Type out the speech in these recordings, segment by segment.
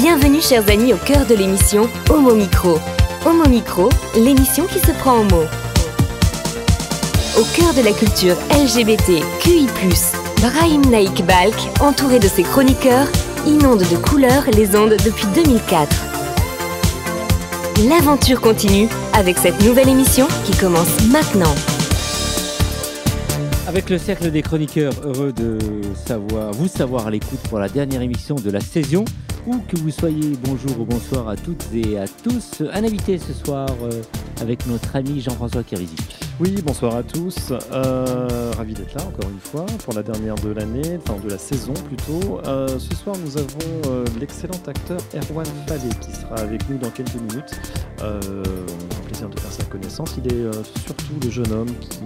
Bienvenue chers amis au cœur de l'émission Homo Micro. Homo Micro, l'émission qui se prend en mots. Au cœur de la culture LGBT, QI+, Brahim Naik Balk, entouré de ses chroniqueurs, inonde de couleurs les ondes depuis 2004. L'aventure continue avec cette nouvelle émission qui commence maintenant. Avec le cercle des chroniqueurs, heureux de vous savoir à l'écoute pour la dernière émission de la saison. Où que vous soyez, bonjour ou bonsoir à toutes et à tous. Un invité ce soir avec notre ami Jean-François Kérisy. Oui, bonsoir à tous. Ravi d'être là encore une fois pour la dernière de l'année, enfin de la saison plutôt. Ce soir, nous avons l'excellent acteur Erwan Fallet qui sera avec nous dans quelques minutes. On a un plaisir de faire sa connaissance. Il est surtout le jeune homme qui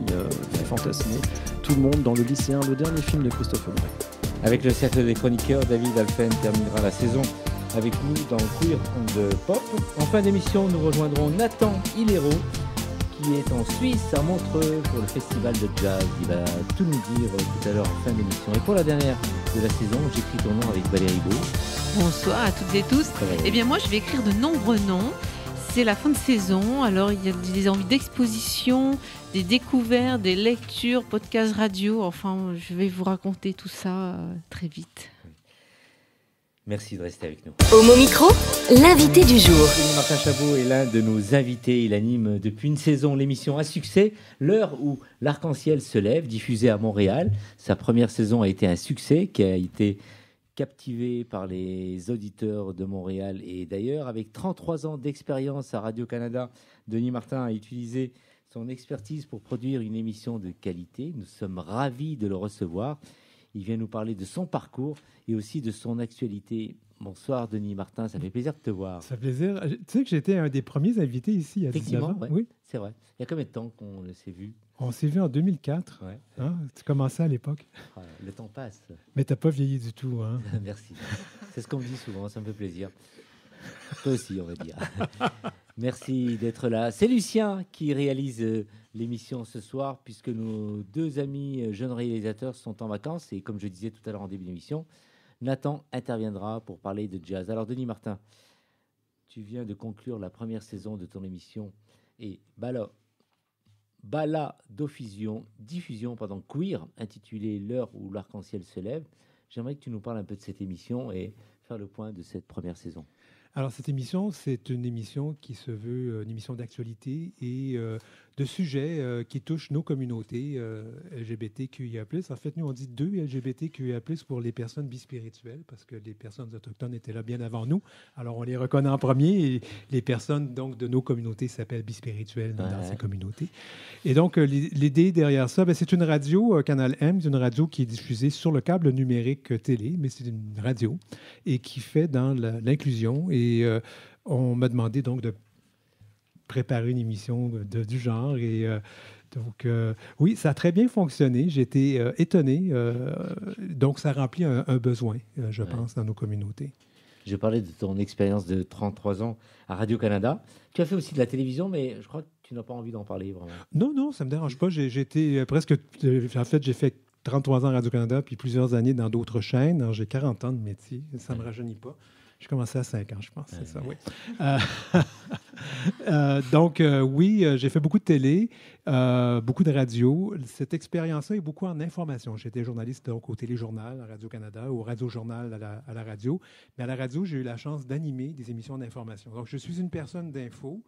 fait fantasmer tout le monde dans Le Lycéen, le dernier film de Christophe Aubray. Avec le cercle des chroniqueurs, David Alphen terminera la saison avec nous dans Queer and Pop. En fin d'émission, nous rejoindrons Nathan Hilero, qui est en Suisse, à Montreux, pour le festival de jazz. Il va tout nous dire tout à l'heure en fin d'émission. Et pour la dernière de la saison, j'écris ton nom avec Valérie Beau. Bonsoir à toutes et tous. Eh bien moi, je vais écrire de nombreux noms. C'est la fin de saison, alors il y a des envies d'exposition, des découvertes, des lectures, podcasts radio. Enfin, je vais vous raconter tout ça très vite. Merci de rester avec nous. Homo Micro, l'invité du jour. Martin Chabot est l'un de nos invités. Il anime depuis une saison l'émission à succès, L'heure où l'arc-en-ciel se lève, diffusée à Montréal. Sa première saison a été un succès qui a été captivé par les auditeurs de Montréal et d'ailleurs. Avec 33 ans d'expérience à Radio-Canada, Denis Martin a utilisé son expertise pour produire une émission de qualité. Nous sommes ravis de le recevoir. Il vient nous parler de son parcours et aussi de son actualité. Bonsoir Denis Martin, ça fait plaisir de te voir. Ça fait plaisir. Tu sais que j'étais un des premiers invités ici il y a 19 ans. Ouais, oui, c'est vrai. Il y a combien de temps qu'on s'est vu? On s'est vu en 2004. Ouais. Hein? Tu commençais à l'époque. Le temps passe. Mais tu n'as pas vieilli du tout. Hein? Merci. C'est ce qu'on me dit souvent, ça me fait plaisir. Toi aussi, on va dire. Merci d'être là. C'est Lucien qui réalise l'émission ce soir, puisque nos deux amis jeunes réalisateurs sont en vacances. Et comme je disais tout à l'heure en début d'émission, Nathan interviendra pour parler de jazz. Alors, Denis Martin, tu viens de conclure la première saison de ton émission et diffusion queer, intitulée L'heure où l'arc-en-ciel se lève. J'aimerais que tu nous parles un peu de cette émission et faire le point de cette première saison. Alors, cette émission, c'est une émission qui se veut une émission d'actualité et de sujets qui touchent nos communautés LGBTQIA+. En fait, nous, on dit 2 LGBTQIA+, pour les personnes bispirituelles, parce que les personnes autochtones étaient là bien avant nous. Alors, on les reconnaît en premier et les personnes donc, de nos communautés s'appellent bispirituelles dans ces communautés. Et donc, l'idée derrière ça, c'est une radio, Canal M, c'est une radio qui est diffusée sur le câble numérique télé, mais c'est une radio et qui fait dans l'inclusion. Et on m'a demandé donc de préparer une émission du genre. Et donc, oui, ça a très bien fonctionné. J'ai été étonné. Donc, ça remplit un besoin, je pense, dans nos communautés. Je parlais de ton expérience de 33 ans à Radio-Canada. Tu as fait aussi de la télévision, mais je crois que tu n'as pas envie d'en parler vraiment. Non, ça ne me dérange pas. J'ai été presque... En fait, j'ai fait 33 ans à Radio-Canada, puis plusieurs années dans d'autres chaînes. Alors, j'ai 40 ans de métier. Ça ne me rajeunit pas. J'ai commencé à 5 ans, je pense, c'est ça, oui. Donc, oui, j'ai fait beaucoup de télé, beaucoup de radio. Cette expérience-là est beaucoup en information. J'étais journaliste donc, au Téléjournal, à Radio-Canada, au Radio-Journal à la radio. Mais à la radio, j'ai eu la chance d'animer des émissions d'information. Donc, je suis une personne d'info.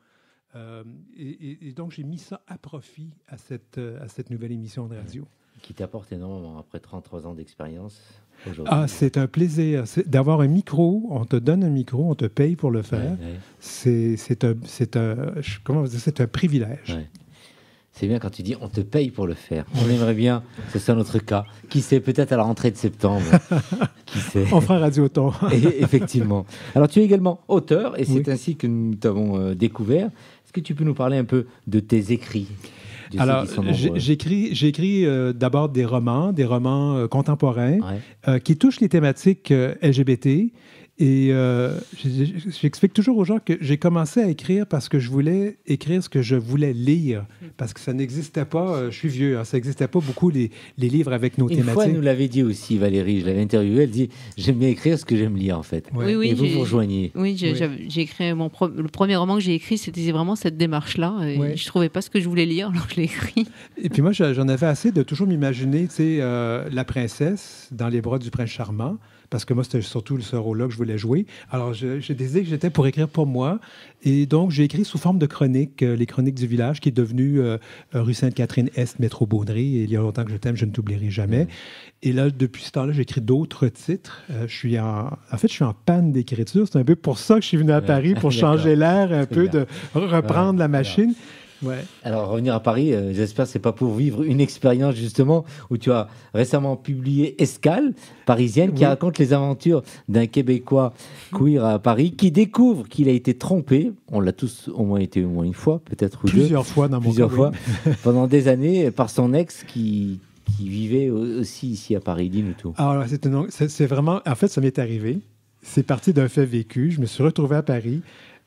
Et donc, j'ai mis ça à profit à cette nouvelle émission de radio. Qui t'apporte énormément après 33 ans d'expérience aujourd'hui. Ah, c'est un plaisir. D'avoir un micro, on te donne un micro, on te paye pour le faire. Ouais. C'est un privilège. Ouais. C'est bien quand tu dis on te paye pour le faire. On aimerait bien que ce soit notre cas. Qui sait, peut-être à la rentrée de septembre. Qui sait. On fera Radioton. Effectivement. Alors, tu es également auteur et c'est ainsi que nous t'avons découvert. Est-ce que tu peux nous parler un peu de tes écrits ? Alors, j'écris d'abord des romans contemporains qui touchent les thématiques LGBT Et j'explique toujours aux gens que j'ai commencé à écrire parce que je voulais écrire ce que je voulais lire, parce que ça n'existait pas, je suis vieux, ça n'existait pas beaucoup les livres avec nos thématiques. Une fois, elle nous l'avait dit aussi, Valérie, je l'avais interviewée, elle dit « J'aime bien écrire ce que j'aime lire, en fait. Ouais. Oui, Et vous rejoignez. Oui, j'ai écrit le premier roman que j'ai écrit, c'était vraiment cette démarche-là. Et Ouais. je trouvais pas ce que je voulais lire, alors je l'ai écrit. Et puis moi, j'en avais assez de toujours m'imaginer, tu sais, la princesse dans les bras du prince charmant, parce que moi, c'était surtout ce rôle-là que je voulais jouer. Alors, j'ai décidé que j'étais pour écrire pour moi. Et donc, j'ai écrit sous forme de chronique, les Chroniques du village, qui est devenu rue Sainte-Catherine-Est, métro Baudry. Et il y a longtemps que je t'aime, je ne t'oublierai jamais. Et là, depuis ce temps-là, j'écris d'autres titres. Je suis en panne d'écriture. C'est un peu pour ça que je suis venu à Paris, pour changer l'air, un peu, de reprendre la machine. Ouais. Alors, revenir à Paris, j'espère que ce n'est pas pour vivre une expérience justement où tu as récemment publié Escale, parisienne, qui raconte les aventures d'un Québécois queer à Paris qui découvre qu'il a été trompé. On l'a tous au moins été au moins une fois, peut-être ou Plusieurs fois dans mon plusieurs cas, fois, oui. pendant des années, par son ex qui vivait aussi ici à Paris. Dis-nous tout. Alors, c'est vraiment... En fait, ça m'est arrivé. C'est parti d'un fait vécu. Je me suis retrouvé à Paris.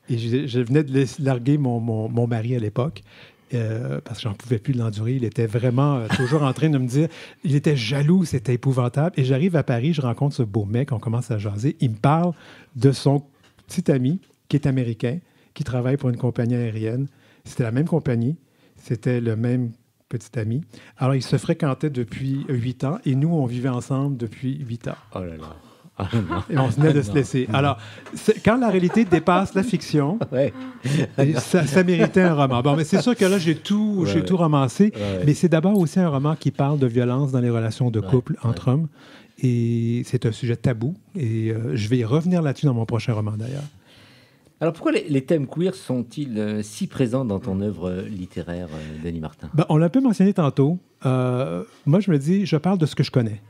Et je venais de larguer mon mari à l'époque, parce que j'en pouvais plus l'endurer. Il était vraiment toujours en train de me dire... Il était jaloux, c'était épouvantable. Et j'arrive à Paris, je rencontre ce beau mec, on commence à jaser. Il me parle de son petit ami, qui est américain, qui travaille pour une compagnie aérienne. C'était la même compagnie, c'était le même petit ami. Alors, ils se fréquentaient depuis 8 ans, et nous, on vivait ensemble depuis 8 ans. Oh là là. Et on venait de se laisser. Alors, quand la réalité dépasse la fiction, Ouais. ça méritait un roman. Bon, mais c'est sûr que là, j'ai tout romancé, Ouais. mais c'est d'abord aussi un roman qui parle de violence dans les relations de couple entre hommes. Et c'est un sujet tabou. Et je vais y revenir là-dessus dans mon prochain roman, d'ailleurs. Alors, pourquoi les thèmes queer sont-ils si présents dans ton œuvre littéraire, Denis Martin? Ben, on l'a un peu mentionné tantôt. Moi, je me dis, je parle de ce que je connais.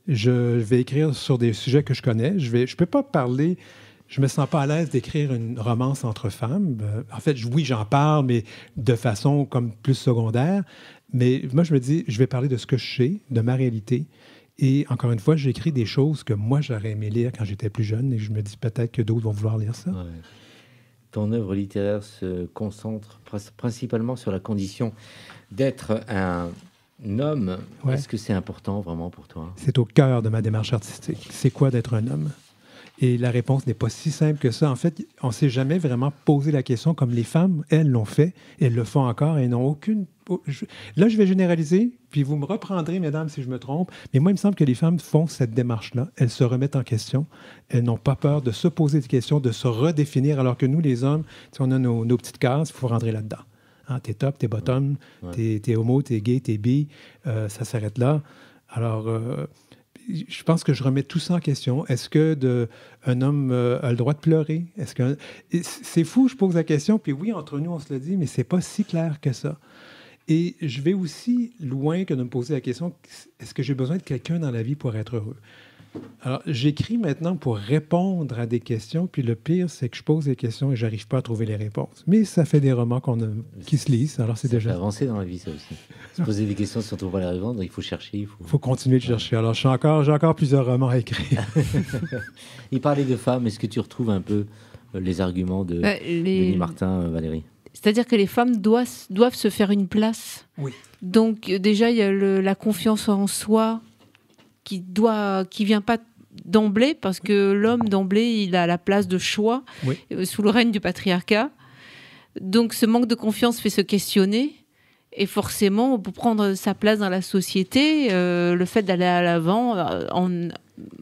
Je vais écrire sur des sujets que je connais. Je peux pas parler... Je me sens pas à l'aise d'écrire une romance entre femmes. En fait, oui, j'en parle, mais de façon comme plus secondaire. Mais moi, je me dis, je vais parler de ce que je sais, de ma réalité. Et encore une fois, j'écris des choses que moi, j'aurais aimé lire quand j'étais plus jeune. Et je me dis peut-être que d'autres vont vouloir lire ça. Ouais. Ton œuvre littéraire se concentre principalement sur la condition d'être un homme. Ouais. Est-ce que c'est important vraiment pour toi? C'est au cœur de ma démarche artistique. C'est quoi d'être un homme? Et la réponse n'est pas si simple que ça. En fait, on ne s'est jamais vraiment posé la question comme les femmes, elles l'ont fait, elles le font encore et n'ont aucune... Là, je vais généraliser, puis vous me reprendrez, mesdames, si je me trompe, mais moi, il me semble que les femmes font cette démarche-là. Elles se remettent en question. Elles n'ont pas peur de se poser des questions, de se redéfinir, alors que nous, les hommes, si on a nos petites cases, il faut rentrer là-dedans. Hein, t'es top, t'es bottom, t'es homo, t'es gay, t'es bi, ça s'arrête là. Alors... je pense que je remets tout ça en question. Est-ce que un homme a le droit de pleurer? C'est fou, je pose la question, puis oui, entre nous, on se le dit, mais c'est pas si clair que ça. Et je vais aussi loin que de me poser la question, est-ce que j'ai besoin de quelqu'un dans la vie pour être heureux? Alors, j'écris maintenant pour répondre à des questions, puis le pire, c'est que je pose des questions et je n'arrive pas à trouver les réponses. Mais ça fait des romans qui se lisent, alors c'est Ça déjà... fait avancer dans la vie, ça aussi. Se poser des questions si on ne trouve pas les réponses, il faut chercher. Il faut continuer de chercher. Alors, j'ai encore plusieurs romans à écrire. Il parlait de femmes. Est-ce que tu retrouves un peu les arguments de Denis Martin, Valérie? C'est-à-dire que les femmes doivent se faire une place. Oui. Donc, déjà, il y a la confiance en soi qui vient pas d'emblée, parce que l'homme, d'emblée, il a la place de choix sous le règne du patriarcat. Donc, ce manque de confiance fait se questionner. Et forcément, pour prendre sa place dans la société, le fait d'aller à l'avant,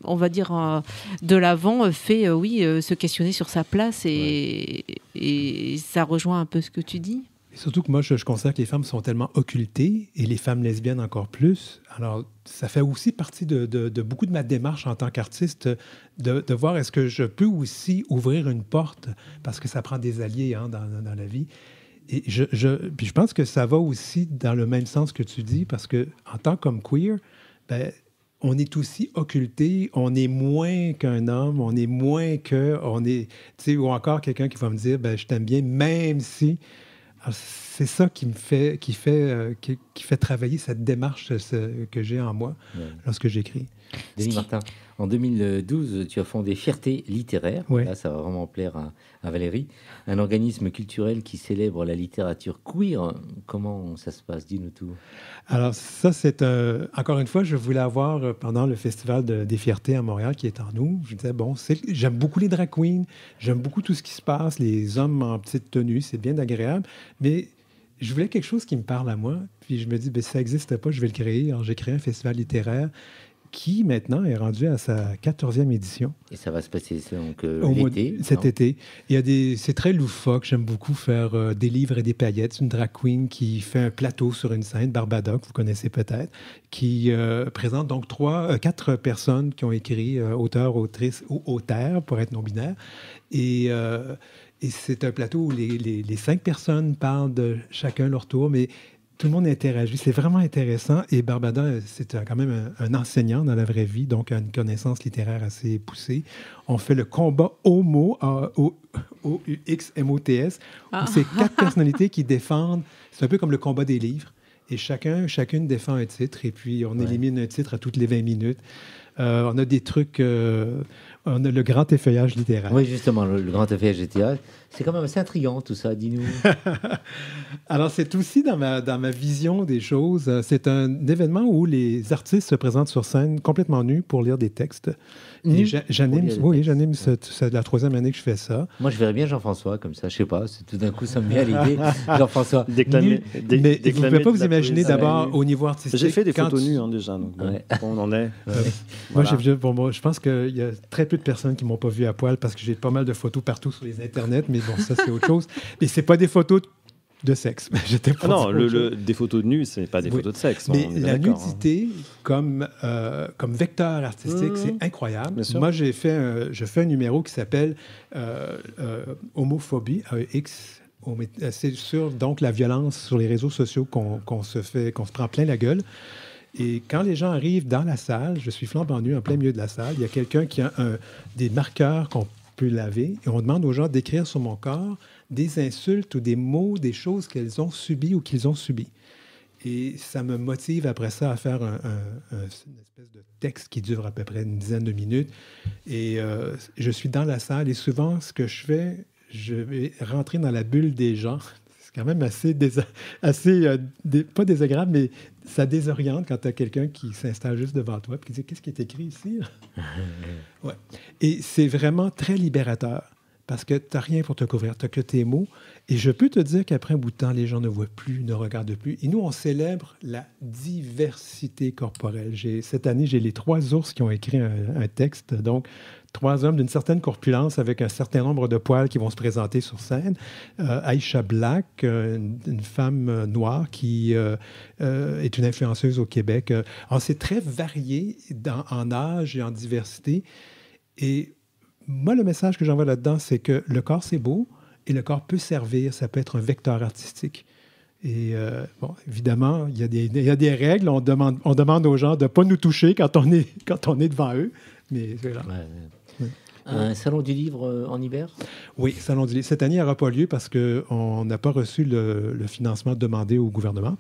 on va dire de l'avant, fait se questionner sur sa place. Et ça rejoint un peu ce que tu dis. Et surtout que moi, je considère que les femmes sont tellement occultées, et les femmes lesbiennes encore plus. Alors, ça fait aussi partie de beaucoup de ma démarche en tant qu'artiste, de voir est-ce que je peux aussi ouvrir une porte, parce que ça prend des alliés dans la vie. Et puis je pense que ça va aussi dans le même sens que tu dis, parce que en tant que queer, on est aussi occulté, on est moins qu'un homme, on est moins que... ou encore quelqu'un qui va me dire, je t'aime bien, même si... Alors, c'est ça qui fait travailler cette démarche que j'ai en moi lorsque j'écris. Denis Martin, en 2012, tu as fondé Fierté littéraire. Ouais. Là, ça va vraiment plaire à Valérie. Un organisme culturel qui célèbre la littérature queer. Comment ça se passe? Dis-nous tout. Alors ça, c'est encore une fois, je voulais avoir pendant le Festival des Fiertés à Montréal qui est en août. Je disais, j'aime beaucoup les drag queens, j'aime beaucoup tout ce qui se passe, les hommes en petite tenue, c'est bien agréable, mais je voulais quelque chose qui me parle à moi. Puis je me dis, si ça n'existe pas, je vais le créer. Alors j'ai créé un festival littéraire qui maintenant est rendu à sa 14e édition. Et ça va se passer donc, l'été. Cet été. C'est très loufoque. J'aime beaucoup faire des livres et des paillettes. C'est une drag queen qui fait un plateau sur une scène, Barbada, que vous connaissez peut-être, qui présente donc 4 personnes qui ont écrit, auteurs, autrices ou auteurs, pour être non-binaire. Et c'est un plateau où les 5 personnes parlent de chacun leur tour, mais tout le monde interagit. C'est vraiment intéressant. Et Barbada, c'est quand même un enseignant dans la vraie vie, donc a une connaissance littéraire assez poussée. On fait le combat homo, O-U-X-M-O-T-S, où c'est 4 personnalités qui défendent. C'est un peu comme le combat des livres. Et chacune défend un titre, et puis on élimine un titre à toutes les 20 minutes. On a des trucs... on a le grand effeuillage littéraire. Oui, justement, le grand effeuillage littéraire. C'est quand même assez intriguant, tout ça, dis-nous. Alors, c'est aussi dans ma vision des choses. C'est un événement où les artistes se présentent sur scène complètement nus pour lire des textes. Et j'anime, c'est la 3e année que je fais ça. Moi, je verrais bien Jean-François comme ça, je sais pas, tout d'un coup, ça me vient à l'idée. Jean-François. Mais vous ne pouvez pas vous imaginer d'abord au niveau artistique. J'ai fait des photos nues déjà, donc on en est. Voilà. Moi, je pense qu'il y a très peu de personnes qui ne m'ont pas vu à poil parce que j'ai pas mal de photos partout sur les internets, mais bon, ça, c'est autre chose. Et c'est pas des photos de sexe. Des photos de nus, c'est pas des photos de sexe. Mais la nudité, comme vecteur artistique, c'est incroyable. Moi, je fais un numéro qui s'appelle Homophobie, X. C'est sur donc la violence sur les réseaux sociaux qu'on se prend plein la gueule. Et quand les gens arrivent dans la salle, je suis flambant nu en plein milieu de la salle, il y a quelqu'un qui a des marqueurs qu'on peut laver et on demande aux gens d'écrire sur mon corps des insultes ou des mots, des choses qu'elles ont subies ou qu'ils ont subies. Et ça me motive après ça à faire une espèce de texte qui dure à peu près une dizaine de minutes. Et je suis dans la salle et souvent, ce que je fais, je vais rentrer dans la bulle des gens. C'est quand même pas désagréable, mais ça désoriente quand tu as quelqu'un qui s'installe juste devant toi et qui dit « Qu'est-ce qui est écrit ici? » Ouais. Et c'est vraiment très libérateur parce que tu n'as rien pour te couvrir, tu n'as que tes mots. Et je peux te dire qu'après un bout de temps, les gens ne voient plus, ne regardent plus. Et nous, on célèbre la diversité corporelle. Cette année, j'ai les 3 ours qui ont écrit un texte, donc 3 hommes d'une certaine corpulence avec un certain nombre de poils qui vont se présenter sur scène. Aïcha Black, une femme noire qui est une influenceuse au Québec. Alors, c'est très varié en âge et en diversité. Et moi, le message que j'envoie là-dedans, c'est que le corps, c'est beau et le corps peut servir. Ça peut être un vecteur artistique. Et évidemment, il y a des règles. On demande aux gens de ne pas nous toucher quand on est devant eux. Mais voilà. Un salon du livre en hiver? Oui, salon du livre. Cette année, il n'aura pas lieu parce qu'on n'a pas reçu le financement demandé au gouvernement.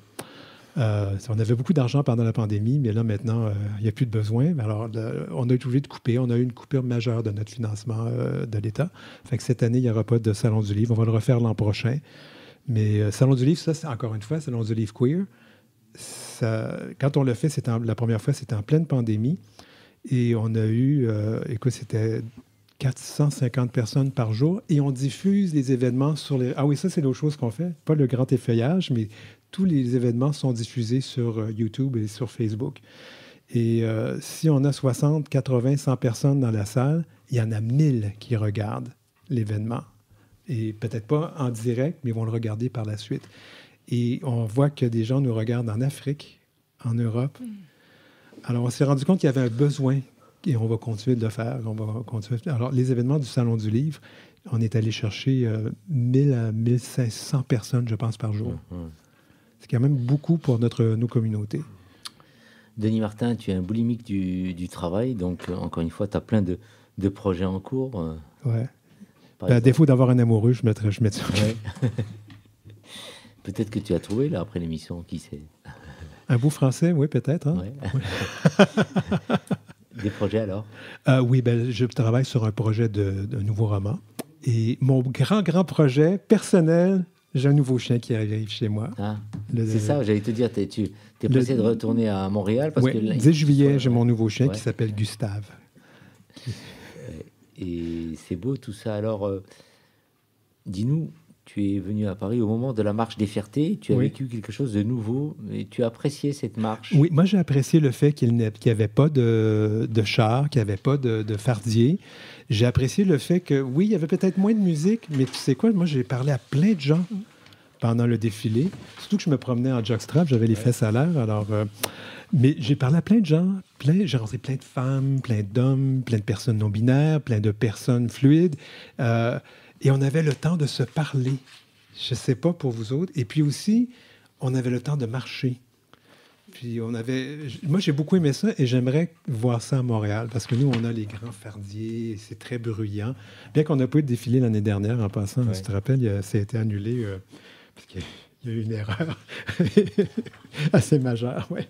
On avait beaucoup d'argent pendant la pandémie, mais là, maintenant, il n'y a plus de besoin. Alors, on a été obligé de couper. On a eu une coupure majeure de notre financement de l'État. Fait que cette année, il n'y aura pas de Salon du livre. On va le refaire l'an prochain. Mais Salon du livre, ça, c'est encore une fois, Salon du livre queer. Quand on l'a fait, la première fois, c'était en pleine pandémie. Et on a eu, c'était 450 personnes par jour. Et on diffuse les événements sur les... Ah oui, ça, c'est l'autre chose qu'on fait. Pas le grand effeuillage, mais tous les événements sont diffusés sur YouTube et sur Facebook. Et si on a 60, 80, 100 personnes dans la salle, il y en a 1000 qui regardent l'événement. Et peut-être pas en direct, mais ils vont le regarder par la suite. Et on voit que des gens nous regardent en Afrique, en Europe. Alors, on s'est rendu compte qu'il y avait un besoin et on va continuer de le faire. Alors, les événements du Salon du Livre, on est allé chercher 1000 à 1500 personnes, je pense, par jour. C'est quand même beaucoup pour nos communautés. Denis Martin, tu es un boulimique du travail, donc encore une fois, tu as plein de projets en cours. Ouais. À défaut d'avoir un amoureux, je mettrais ça. Ouais. Peut-être que tu as trouvé, là, après l'émission, qui sait. Un bout français, oui, peut-être. Hein? Ouais. Des projets, alors? Oui, je travaille sur un projet d'un nouveau roman. Et mon grand projet personnel, j'ai un nouveau chien qui arrive chez moi. Ah, c'est ça, j'allais te dire, tu es pressé de retourner à Montréal parce que... 10 juillet, j'ai mon nouveau chien qui s'appelle Gustave. Et c'est beau tout ça. Alors, dis-nous, tu es venu à Paris au moment de la marche des fiertés, tu as vécu quelque chose de nouveau et tu as apprécié cette marche. Oui, moi j'ai apprécié le fait qu'il n'y avait pas de char, qu'il n'y avait pas de fardier. J'ai apprécié le fait que, oui, il y avait peut-être moins de musique, mais tu sais quoi, moi j'ai parlé à plein de gens pendant le défilé. Surtout que je me promenais en jockstrap, j'avais les fesses à l'air, alors... mais j'ai parlé à plein de gens, j'ai rencontré plein de femmes, plein d'hommes, plein de personnes non-binaires, plein de personnes fluides. Et on avait le temps de se parler. Je ne sais pas pour vous autres. Et puis aussi, on avait le temps de marcher. Puis moi, j'ai beaucoup aimé ça et j'aimerais voir ça à Montréal parce que nous, on a les grands fardiers, c'est très bruyant. Bien qu'on n'a pas eu de défilé l'année dernière, en passant, tu te rappelles, ça a été annulé parce qu'il y a eu une erreur assez majeure, oui.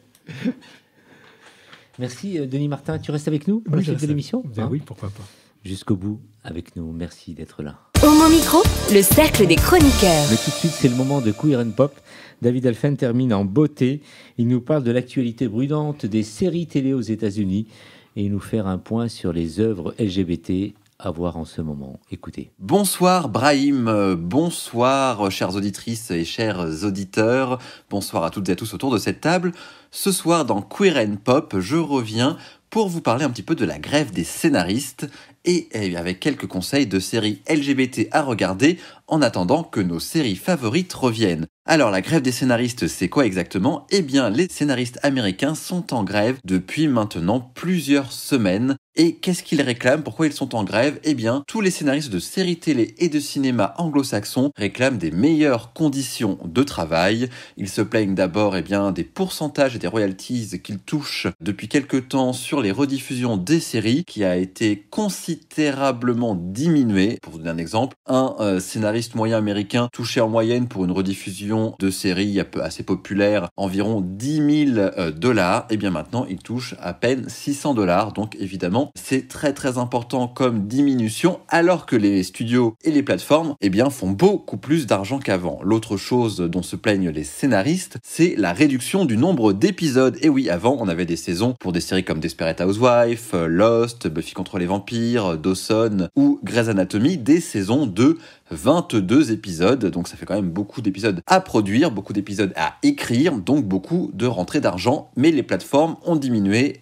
Merci, Denis Martin. Tu restes avec nous pour la suite de l'émission? Oui, pourquoi pas. Jusqu'au bout avec nous. Merci d'être là. Homo Micro, le cercle des chroniqueurs. Mais tout de suite, c'est le moment de Queer and Pop. David Alphen termine en beauté. Il nous parle de l'actualité brûlante des séries télé aux États-Unis et il nous fait un point sur les œuvres LGBT à voir en ce moment. Écoutez. Bonsoir Brahim, bonsoir chères auditrices et chers auditeurs, bonsoir à toutes et à tous autour de cette table. Ce soir dans Queer and Pop, je reviens pour vous parler un petit peu de la grève des scénaristes et avec quelques conseils de séries LGBT à regarder en attendant que nos séries favorites reviennent. Alors la grève des scénaristes, c'est quoi exactement ? Eh bien, les scénaristes américains sont en grève depuis maintenant plusieurs semaines. Et qu'est-ce qu'ils réclament ? Pourquoi ils sont en grève ? Eh bien, tous les scénaristes de séries télé et de cinéma anglo-saxons réclament des meilleures conditions de travail. Ils se plaignent d'abord des pourcentages et des royalties qu'ils touchent depuis quelque temps sur les rediffusions des séries, qui a été considérablement diminué. Pour vous donner un exemple, un scénariste moyen américain touchait en moyenne pour une rediffusion de séries assez populaires environ $10,000. Et bien maintenant, il touche à peine $600. Donc évidemment, c'est très très important comme diminution, alors que les studios et les plateformes font beaucoup plus d'argent qu'avant. L'autre chose dont se plaignent les scénaristes, c'est la réduction du nombre d'épisodes. Et oui, avant, on avait des saisons pour des séries comme Desperate Housewives, Lost, Buffy contre les vampires, Dawson ou Grey's Anatomy, des saisons de 22 épisodes, donc ça fait quand même beaucoup d'épisodes à produire, beaucoup d'épisodes à écrire, donc beaucoup de rentrées d'argent, mais les plateformes ont diminué,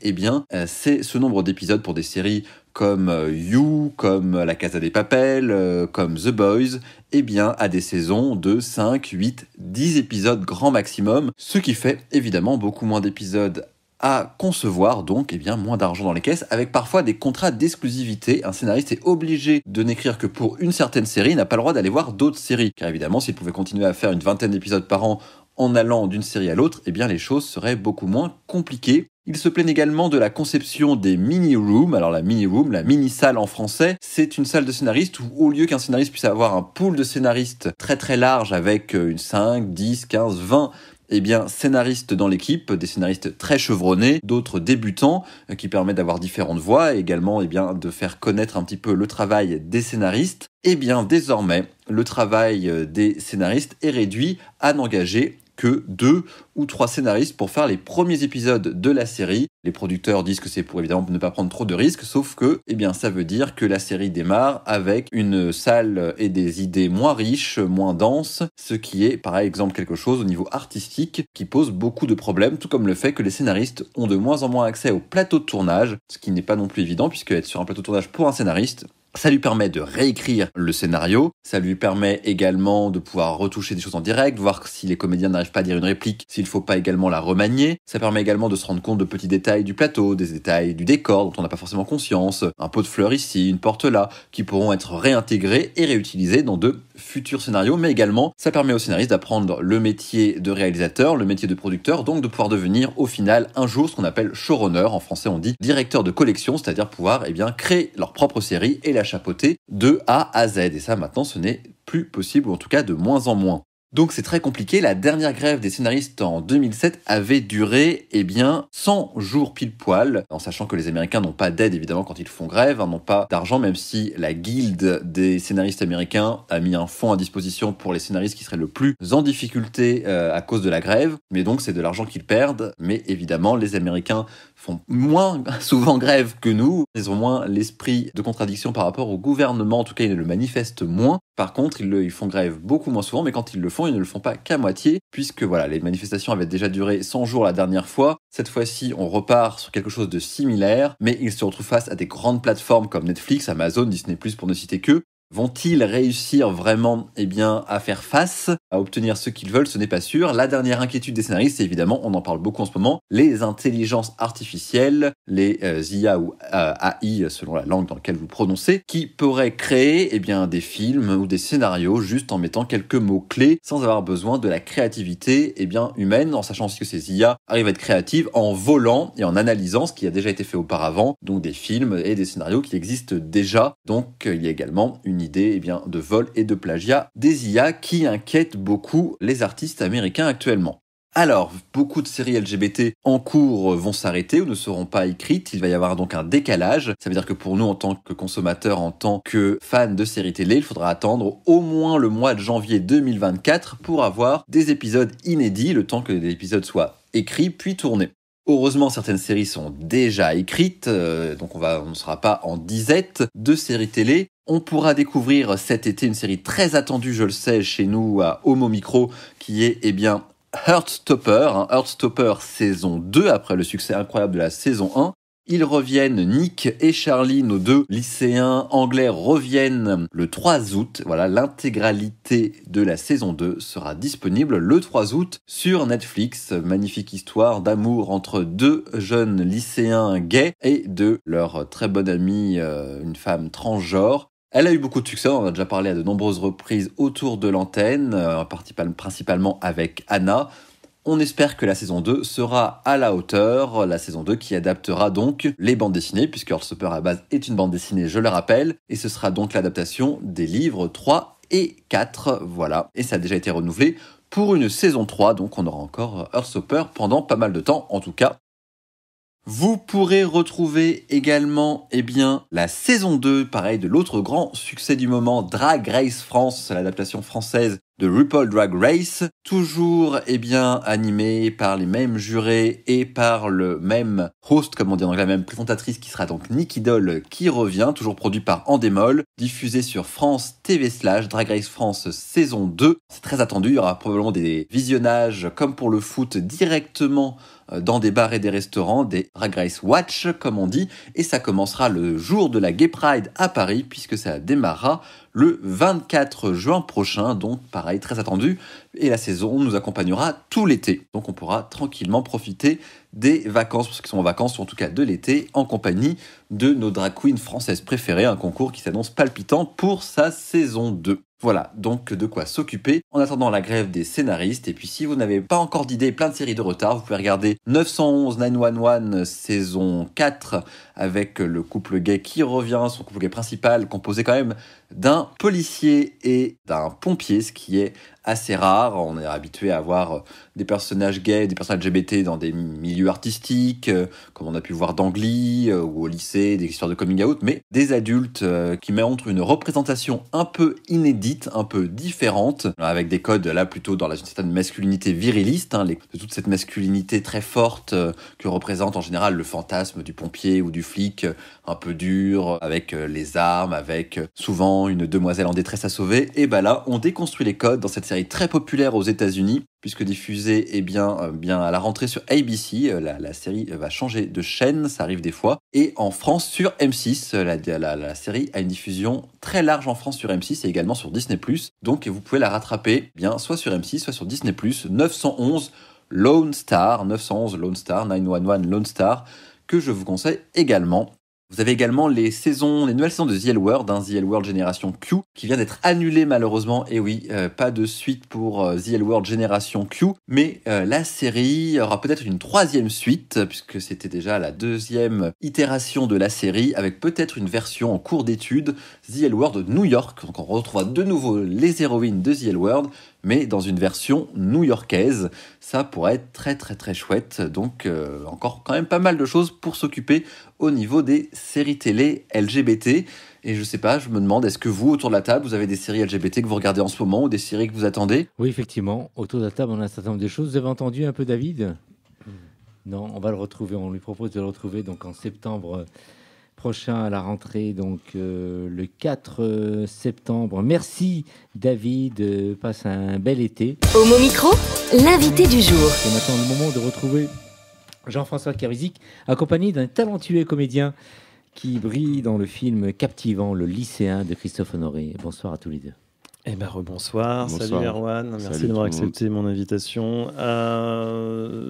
c'est ce nombre d'épisodes pour des séries comme You, comme La Casa de Papel, comme The Boys, à des saisons de 5, 8, 10 épisodes grand maximum, ce qui fait évidemment beaucoup moins d'épisodes à concevoir, donc moins d'argent dans les caisses, avec parfois des contrats d'exclusivité. Un scénariste est obligé de n'écrire que pour une certaine série, il n'a pas le droit d'aller voir d'autres séries, car évidemment s'il pouvait continuer à faire une vingtaine d'épisodes par an en allant d'une série à l'autre, les choses seraient beaucoup moins compliquées. Il se plaint également de la conception des mini-rooms. Alors la mini-room, la mini-salle en français, c'est une salle de scénaristes où au lieu qu'un scénariste puisse avoir un pool de scénaristes très très large avec une 5, 10, 15, 20 scénaristes dans l'équipe, des scénaristes très chevronnés, d'autres débutants, qui permettent d'avoir différentes voix et également de faire connaître un petit peu le travail des scénaristes. Désormais, le travail des scénaristes est réduit à n'engager que 2 ou 3 scénaristes pour faire les premiers épisodes de la série. Les producteurs disent que c'est pour évidemment ne pas prendre trop de risques, sauf que ça veut dire que la série démarre avec une salle et des idées moins riches, moins denses, ce qui est par exemple quelque chose au niveau artistique qui pose beaucoup de problèmes, tout comme le fait que les scénaristes ont de moins en moins accès au plateau de tournage, ce qui n'est pas non plus évident, puisque être sur un plateau de tournage pour un scénariste, ça lui permet de réécrire le scénario, ça lui permet également de pouvoir retoucher des choses en direct, voir si les comédiens n'arrivent pas à dire une réplique, s'il faut pas également la remanier. Ça permet également de se rendre compte de petits détails du plateau, des détails du décor dont on n'a pas forcément conscience, un pot de fleurs ici, une porte là, qui pourront être réintégrés et réutilisés dans de futurs scénarios, mais également ça permet aux scénaristes d'apprendre le métier de réalisateur, le métier de producteur, donc de pouvoir devenir au final un jour ce qu'on appelle showrunner, en français on dit directeur de collection, c'est-à-dire pouvoir créer leur propre série et la chapeauter de A à Z. Et ça maintenant ce n'est plus possible, ou en tout cas de moins en moins. Donc c'est très compliqué. La dernière grève des scénaristes en 2007 avait duré 100 jours pile poil, en sachant que les Américains n'ont pas d'aide évidemment quand ils font grève, n'ont pas d'argent, même si la guilde des scénaristes américains a mis un fonds à disposition pour les scénaristes qui seraient le plus en difficulté à cause de la grève. Mais donc c'est de l'argent qu'ils perdent. Mais évidemment les Américains font moins souvent grève que nous. Ils ont moins l'esprit de contradiction par rapport au gouvernement. En tout cas, ils le manifestent moins. Par contre, ils font grève beaucoup moins souvent, mais quand ils le font, ils ne le font pas qu'à moitié, puisque voilà, les manifestations avaient déjà duré 100 jours la dernière fois. Cette fois-ci, on repart sur quelque chose de similaire, mais ils se retrouvent face à des grandes plateformes comme Netflix, Amazon, Disney+, pour ne citer que. Vont-ils réussir vraiment à faire face, à obtenir ce qu'ils veulent? Ce n'est pas sûr. La dernière inquiétude des scénaristes, c'est évidemment, on en parle beaucoup en ce moment, les intelligences artificielles, les IA ou AI, selon la langue dans laquelle vous prononcez, qui pourraient créer des films ou des scénarios juste en mettant quelques mots-clés, sans avoir besoin de la créativité humaine, en sachant aussi que ces IA arrivent à être créatives en volant et en analysant ce qui a déjà été fait auparavant, donc des films et des scénarios qui existent déjà. Donc il y a également une idée de vol et de plagiat des IA qui inquiètent beaucoup les artistes américains actuellement. Alors, beaucoup de séries LGBT en cours vont s'arrêter ou ne seront pas écrites. Il va y avoir donc un décalage. Ça veut dire que pour nous, en tant que consommateurs, en tant que fans de séries télé, il faudra attendre au moins le mois de janvier 2024 pour avoir des épisodes inédits, le temps que les épisodes soient écrits puis tournés. Heureusement, certaines séries sont déjà écrites, donc on ne sera pas en disette de séries télé. On pourra découvrir cet été une série très attendue, je le sais, chez nous à Homo Micro, qui est Heartstopper. Heartstopper saison 2, après le succès incroyable de la saison 1. Ils reviennent, Nick et Charlie, nos deux lycéens anglais reviennent le 3 août. Voilà, l'intégralité de la saison 2 sera disponible le 3 août sur Netflix. Magnifique histoire d'amour entre deux jeunes lycéens gays et de leur très bonne amie, une femme transgenre. Elle a eu beaucoup de succès, on en a déjà parlé à de nombreuses reprises autour de l'antenne, principalement avec Anna. On espère que la saison 2 sera à la hauteur, la saison 2 qui adaptera donc les bandes dessinées, puisque Heartstopper à la base est une bande dessinée, je le rappelle, et ce sera donc l'adaptation des livres 3 et 4, voilà, et ça a déjà été renouvelé pour une saison 3, donc on aura encore Heartstopper pendant pas mal de temps, en tout cas. Vous pourrez retrouver également la saison 2, pareil, de l'autre grand succès du moment, Drag Race France, l'adaptation française de RuPaul Drag Race, toujours animé par les mêmes jurés et par le même host, comme on dit en anglais, la même présentatrice qui sera donc Nicky Doll qui revient, toujours produit par Endemol, diffusé sur France TV / Drag Race France saison 2. C'est très attendu, il y aura probablement des visionnages comme pour le foot directement dans des bars et des restaurants, des Drag Race Watch comme on dit, et ça commencera le jour de la Gay Pride à Paris puisque ça démarrera le 24 juin prochain, donc pareil, très attendu, et la saison nous accompagnera tout l'été, donc on pourra tranquillement profiter des vacances, pour ceux qui sont en vacances, ou en tout cas de l'été, en compagnie de nos drag queens françaises préférées, un concours qui s'annonce palpitant pour sa saison 2. Voilà, donc de quoi s'occuper en attendant la grève des scénaristes. Et puis si vous n'avez pas encore d'idées, plein de séries de retard, vous pouvez regarder 911 911 saison 4 avec le couple gay qui revient, son couple gay principal composé quand même d'un policier et d'un pompier, ce qui est assez rare. On est habitué à avoir des personnages gays, des personnages LGBT dans des milieux artistiques, comme on a pu voir dans Glee ou au lycée, des histoires de coming out, mais des adultes qui montrent une représentation un peu inédite, un peu différente, avec des codes là plutôt dans une certaine masculinité viriliste, de toute cette masculinité très forte que représente en général le fantasme du pompier ou du flic, un peu dur, avec les armes, avec souvent une demoiselle en détresse à sauver. Et là, on déconstruit les codes dans cette série très populaire aux États-Unis, puisque diffusée à la rentrée sur ABC, la série va changer de chaîne, ça arrive des fois, et en France sur M6, la série a une diffusion très large en France sur M6 et également sur Disney+, donc vous pouvez la rattraper soit sur M6, soit sur Disney+, 911 Lone Star, 911 Lone Star, 911 Lone Star, que je vous conseille également. Vous avez également les nouvelles saisons de The L Word, The L Word Génération Q, qui vient d'être annulée malheureusement. Et oui, pas de suite pour The L Word Génération Q, mais la série aura peut-être une 3e suite, puisque c'était déjà la 2e itération de la série, avec peut-être une version en cours d'étude, The L Word New York. Donc on retrouvera de nouveau les héroïnes de The L Word, mais dans une version new-yorkaise. Ça pourrait être très très très chouette. Donc encore quand même pas mal de choses pour s'occuper au niveau des séries télé LGBT. Et je sais pas, je me demande, est-ce que vous, autour de la table, vous avez des séries LGBT que vous regardez en ce moment ou des séries que vous attendez ? Oui, effectivement, autour de la table, on a un certain nombre de choses. Vous avez entendu un peu David ? Non, on va le retrouver, on lui propose de le retrouver donc en septembre prochain à la rentrée, donc le 4 septembre. Merci David, passe un bel été. Homo Micro, l'invité du jour. C'est maintenant le moment de retrouver Jean-François Karizik, accompagné d'un talentueux comédien qui brille dans le film captivant Le lycéen de Christophe Honoré. Bonsoir à tous les deux. Eh ben rebonsoir, Bonsoir. Salut Erwan, merci d'avoir accepté mon invitation.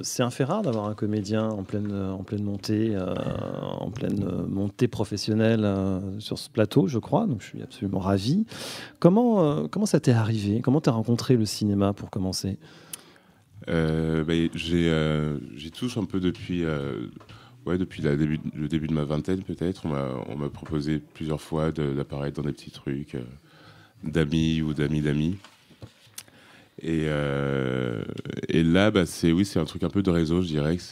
C'est un fait rare d'avoir un comédien en pleine montée, professionnelle sur ce plateau, je crois, donc je suis absolument ravi. Comment ça t'est arrivé ? Comment t'as rencontré le cinéma pour commencer ? J'y touche un peu depuis le début de ma vingtaine peut-être. On m'a proposé plusieurs fois d'apparaître dans des petits trucs d'amis ou d'amis. Et là, c'est un truc un peu de réseau, je dirais que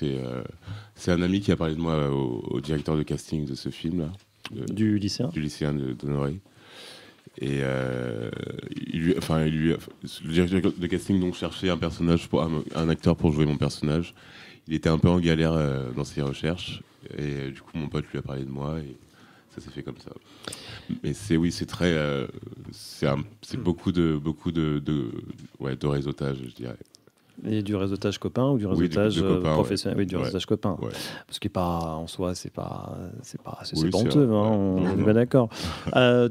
c'est un ami qui a parlé de moi au directeur de casting de ce film-là. Du lycéen d'Honoré. Et le directeur de casting donc cherchait un personnage un acteur pour jouer mon personnage. Il était un peu en galère dans ses recherches et du coup mon pote lui a parlé de moi et ça s'est fait comme ça. Mais c'est beaucoup de réseautage, je dirais. Et du réseautage copain ou du réseautage professionnel ? Oui, du réseautage copain. Ouais. Parce qu'il pas en soi, c'est pas Oui, honteux, c'est on est bien d'accord.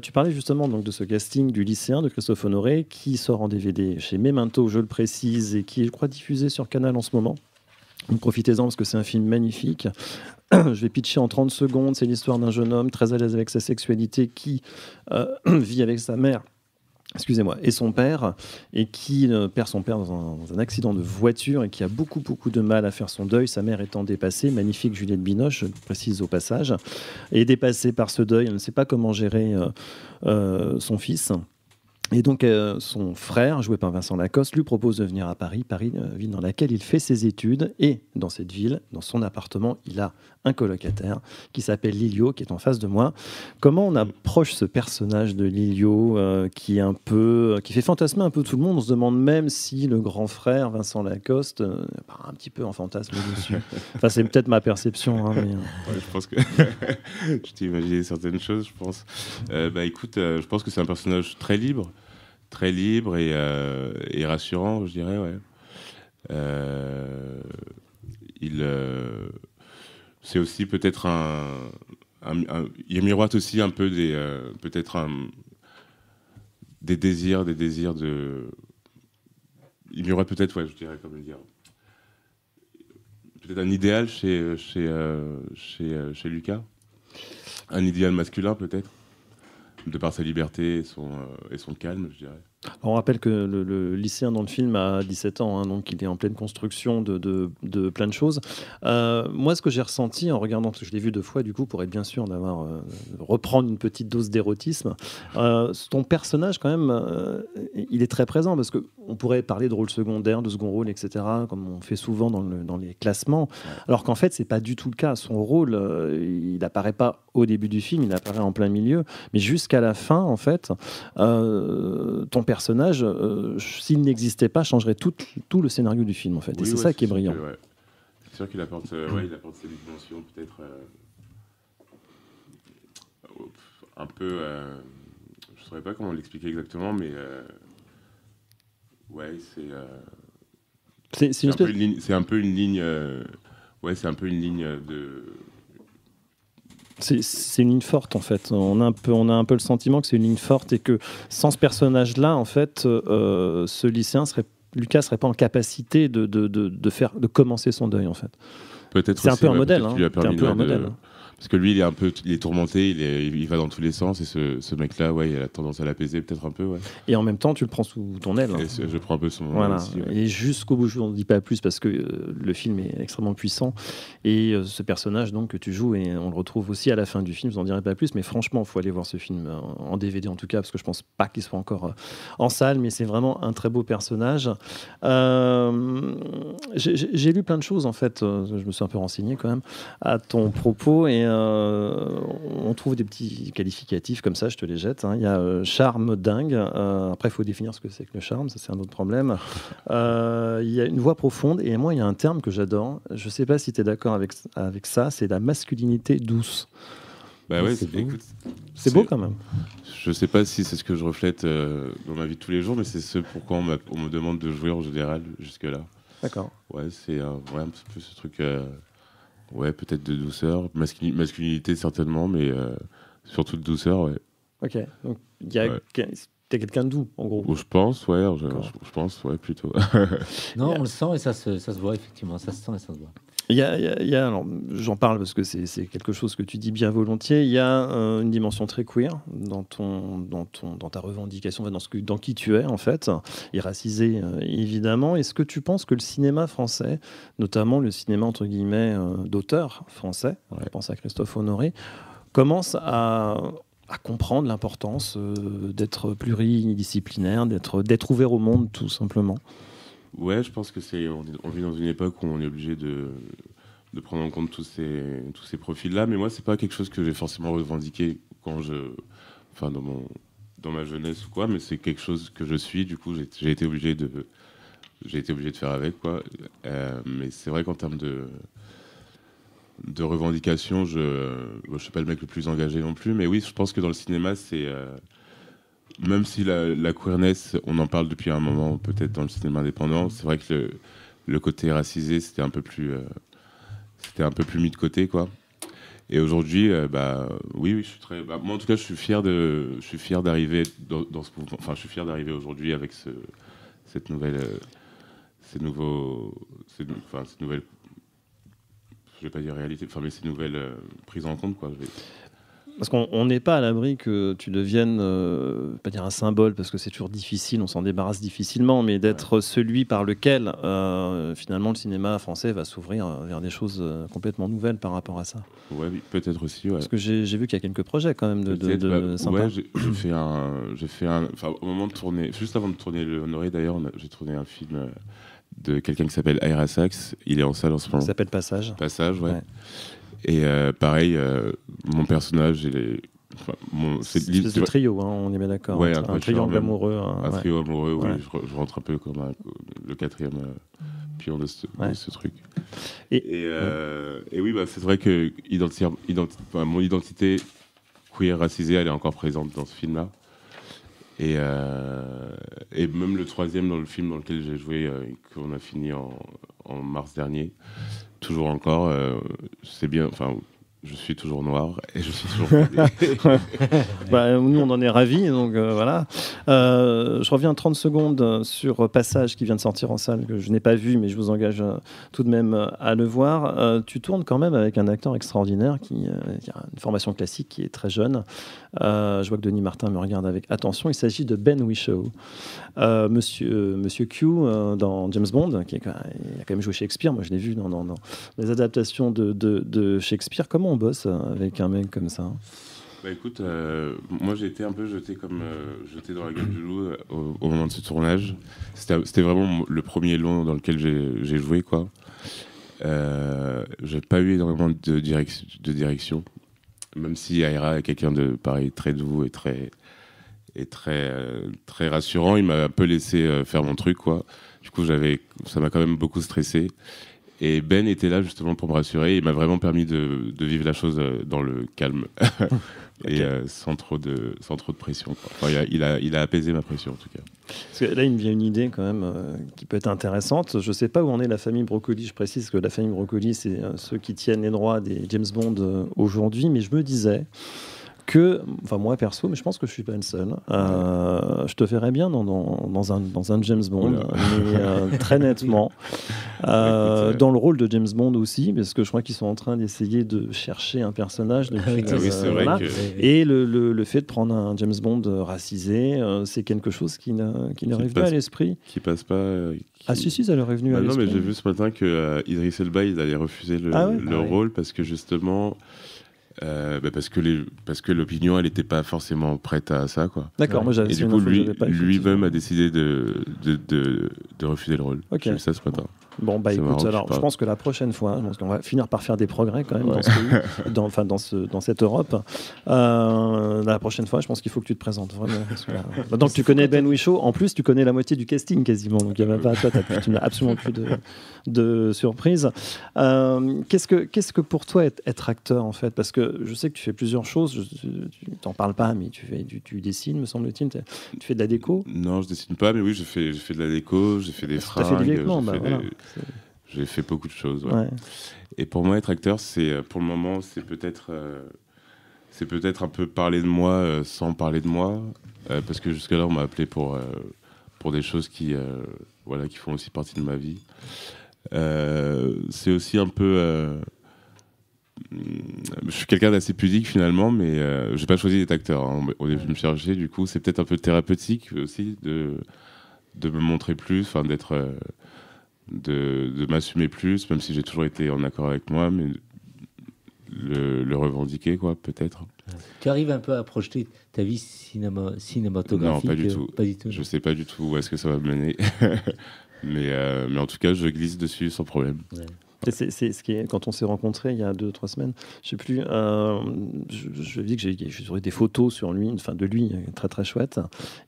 Tu parlais justement donc de ce casting du lycéen de Christophe Honoré qui sort en DVD chez Memento, je le précise, et qui est, je crois, diffusé sur Canal en ce moment. Donc profitez-en parce que c'est un film magnifique. Je vais pitcher en 30 secondes. C'est l'histoire d'un jeune homme très à l'aise avec sa sexualité qui vit avec sa mère et son père, et qui perd son père dans un accident de voiture et qui a beaucoup de mal à faire son deuil, sa mère étant dépassée, magnifique Juliette Binoche, je le précise au passage, et dépassée par ce deuil, elle ne sait pas comment gérer son fils. Et donc, son frère, joué par Vincent Lacoste, lui propose de venir à Paris, ville dans laquelle il fait ses études. Et dans cette ville, dans son appartement, il a un colocataire qui s'appelle Lilio, qui est en face de moi. Comment on approche ce personnage de Lilio qui fait fantasmer un peu tout le monde ? On se demande même si le grand frère, Vincent Lacoste, part un petit peu en fantasme dessus. Enfin, c'est peut-être ma perception. Hein, mais... Ouais, je pense que je t'ai imaginé certaines choses, je pense. Écoute, je pense que c'est un personnage très libre et rassurant, je dirais, ouais. C'est aussi peut-être il miroite aussi un peu des désirs de... Il miroite peut-être, ouais, je dirais, comment dire, peut-être un idéal chez Lucas, un idéal masculin peut-être, de par sa liberté et son calme, je dirais. On rappelle que le lycéen dans le film a 17 ans, hein, donc il est en pleine construction de plein de choses. Moi, ce que j'ai ressenti en regardant, parce que je l'ai vu 2 fois, du coup, pour être bien sûr reprendre une petite dose d'érotisme, ton personnage, quand même, il est très présent, parce qu'on pourrait parler de rôle secondaire, de second rôle, etc., comme on fait souvent dans les classements, alors qu'en fait, c'est pas du tout le cas. Son rôle, il n'apparaît pas au début du film, il apparaît en plein milieu, mais jusqu'à la fin, en fait, ton personnage, s'il n'existait pas, changerait tout le scénario du film, en fait. Oui, et c'est ça qui est brillant. C'est sûr qu'il apporte cette dimension peut-être un peu... je ne saurais pas comment l'expliquer exactement, mais c'est un peu une ligne... c'est un peu une ligne de... C'est une ligne forte, en fait. On a un peu le sentiment que c'est une ligne forte et que sans ce personnage-là, en fait, ce lycéen Lucas serait pas en capacité de commencer son deuil, en fait. Peut-être c'est aussi, un peu un modèle. Hein. Parce que lui, il est tourmenté, il va dans tous les sens, et ce mec-là, ouais, il a tendance à l'apaiser peut-être un peu, ouais. Et en même temps, tu le prends sous ton aile. Et je prends un peu son voilà. aussi, ouais. Et jusqu'au bout, je n'en dis pas plus parce que le film est extrêmement puissant. Et ce personnage donc, que tu joues, et on le retrouve aussi à la fin du film, je n'en dirai pas plus, mais franchement, il faut aller voir ce film en DVD en tout cas, parce que je ne pense pas qu'il soit encore en salle, mais c'est vraiment un très beau personnage. J'ai lu plein de choses en fait, je me suis un peu renseigné quand même à ton propos, et on trouve des petits qualificatifs comme ça, je te les jette. Il y a charme dingue, après il faut définir ce que c'est que le charme, ça c'est un autre problème. Il y a une voix profonde, et moi il y a un terme que j'adore, je ne sais pas si tu es d'accord avec ça, c'est la masculinité douce. Bah ouais, écoute, c'est beau quand même. Je sais pas si c'est ce que je reflète dans ma vie de tous les jours, mais c'est ce pourquoi on me demande de jouer en général jusque-là. D'accord. Ouais, c'est un petit peu ce truc, ouais, peut-être de douceur, masculinité certainement, mais surtout de douceur, ouais. Ok, donc t'es quelqu'un de doux, en gros. Je pense, ouais, je pense, ouais, plutôt. Non, on le sent et ça se voit effectivement, ça se sent et ça se voit. Alors, j'en parle parce que c'est quelque chose que tu dis bien volontiers. Il y a une dimension très queer dans ta revendication, dans qui tu es en fait, et racisé évidemment. Est-ce que tu penses que le cinéma français, notamment le cinéma entre guillemets d'auteur français, je pense à Christophe Honoré, commence à comprendre l'importance d'être pluridisciplinaire, d'être ouvert au monde tout simplement? Ouais, je pense que on vit dans une époque où on est obligé de prendre en compte tous ces profils-là, mais moi, c'est pas quelque chose que j'ai forcément revendiqué dans ma jeunesse ou quoi, mais c'est quelque chose que je suis. Du coup, j'ai été obligé de faire avec, quoi. Mais c'est vrai qu'en termes de revendication, je suis pas le mec le plus engagé non plus, mais oui, je pense que dans le cinéma, c'est même si la queerness, on en parle depuis un moment, peut-être dans le cinéma indépendant, c'est vrai que le côté racisé, c'était un peu plus mis de côté, quoi. Et aujourd'hui, oui, je suis très. Moi, en tout cas, je suis fier d'arriver dans ce mouvement. Enfin, je suis fier d'arriver aujourd'hui avec cette nouvelle. Cette nouvelle. Je vais pas dire réalité. Enfin, mais ces nouvelles prises en compte, quoi. Parce qu'on n'est pas à l'abri que tu deviennes, pas dire un symbole, parce que c'est toujours difficile, on s'en débarrasse difficilement, mais d'être celui par lequel, finalement, le cinéma français va s'ouvrir vers des choses complètement nouvelles par rapport à ça. Ouais, peut-être aussi, ouais. Parce que j'ai vu qu'il y a quelques projets quand même de sympa. Ouais, j'ai fait un... Enfin, au moment de tourner, juste avant de tourner le Honoré, d'ailleurs, j'ai tourné un film de quelqu'un qui s'appelle Ira Sachs. Il est en salle en ce moment. Ça s'appelle Passage. Passage, ouais. Et pareil, mon personnage, c'est une espèce de trio, hein, on est bien d'accord. Ouais, un triangle amoureux. Un trio amoureux, oui. Je rentre un peu comme le quatrième pion de ce truc. Et oui, c'est vrai que mon identité queer racisée, elle est encore présente dans ce film-là. Et même le troisième dans le film dans lequel j'ai joué, qu'on a fini en mars dernier, toujours encore, c'est bien. Enfin, je suis toujours noir et je suis toujours nous, on en est ravis, donc voilà. Je reviens 30 secondes sur Passage qui vient de sortir en salle, que je n'ai pas vu, mais je vous engage tout de même à le voir. Tu tournes quand même avec un acteur extraordinaire qui a une formation classique, qui est très jeune. Je vois que Denis Martin me regarde avec attention. Il s'agit de Ben Whishaw, Monsieur Q dans James Bond, il a quand même joué Shakespeare. Moi, je l'ai vu dans les adaptations de Shakespeare. Comment on bosse avec un mec comme ça? Écoute, moi j'ai été un peu jeté dans la gueule du loup au moment de ce tournage. C'était vraiment le premier long dans lequel j'ai joué, quoi. J'ai pas eu énormément de direction, même si Ira est quelqu'un de pareil très doux et très rassurant. Il m'a un peu laissé faire mon truc, quoi. Du coup, ça m'a quand même beaucoup stressé. Et Ben était là justement pour me rassurer. Il m'a vraiment permis de vivre la chose dans le calme et sans trop de pression, quoi. Enfin, il a apaisé ma pression en tout cas. Parce que là, il me vient une idée quand même qui peut être intéressante. Je ne sais pas où en est la famille Broccoli. Je précise que la famille Broccoli, c'est ceux qui tiennent les droits des James Bond aujourd'hui. Mais je me disais enfin moi perso, mais je pense que je suis pas le seul. Je te verrais bien dans un James Bond, mais très nettement. Dans le rôle de James Bond aussi, parce que je crois qu'ils sont en train d'essayer de chercher un personnage. Depuis, c'est vrai que... Et le fait de prendre un James Bond racisé, c'est quelque chose qui n'arrive pas à l'esprit. Qui passe pas... Ah si, ça leur est venu à non, l'esprit. mais j'ai vu ce matin que Idriss Elba, il allait refuser le rôle parce que justement... parce que l'opinion, elle n'était pas forcément prête à ça, quoi. D'accord, moi j'avais. Et du coup, lui-même a décidé de refuser le rôle. Okay. J'ai vu ça ce matin. Bon, bah écoute, marrant, alors je pense que la prochaine fois, je pense qu'on va finir par faire des progrès quand même dans ce pays, dans cette Europe. La prochaine fois, je pense qu'il faut que tu te présentes vraiment. Maintenant que tu connais Ben Whishaw, en plus tu connais la moitié du casting quasiment, donc il n'y a même pas à toi, tu n'as absolument plus de surprise. Qu'est-ce que pour toi être acteur en fait? Parce que je sais que tu fais plusieurs choses, tu t'en parles pas, mais tu dessines, me semble-t-il. Tu fais de la déco? Non, je dessine pas, mais oui, je fais de la déco, j'ai fait des fringues. Tu as fait du vêtement, j'ai fait beaucoup de choses. Ouais. Et pour moi, être acteur, pour le moment, c'est peut-être un peu parler de moi sans parler de moi, parce que jusqu'à-là, on m'a appelé pour des choses qui font aussi partie de ma vie. C'est aussi un peu... je suis quelqu'un d'assez pudique finalement, mais j'ai pas choisi d'être acteur. Hein. Au début, je me cherchais, du coup, c'est peut-être un peu thérapeutique aussi de me montrer plus, enfin d'être... de m'assumer plus, même si j'ai toujours été en accord avec moi, mais le revendiquer, quoi, peut-être. Tu arrives un peu à projeter ta vie cinématographique? Non, pas du tout. Pas du tout. Je sais pas du tout où est-ce que ça va me mener. mais en tout cas, je glisse dessus sans problème. Ouais. C'est ce qui est, quand on s'est rencontrés il y a 2-3 semaines, je sais plus, je lui ai dit que j'ai des photos sur lui, enfin de lui, très très chouette.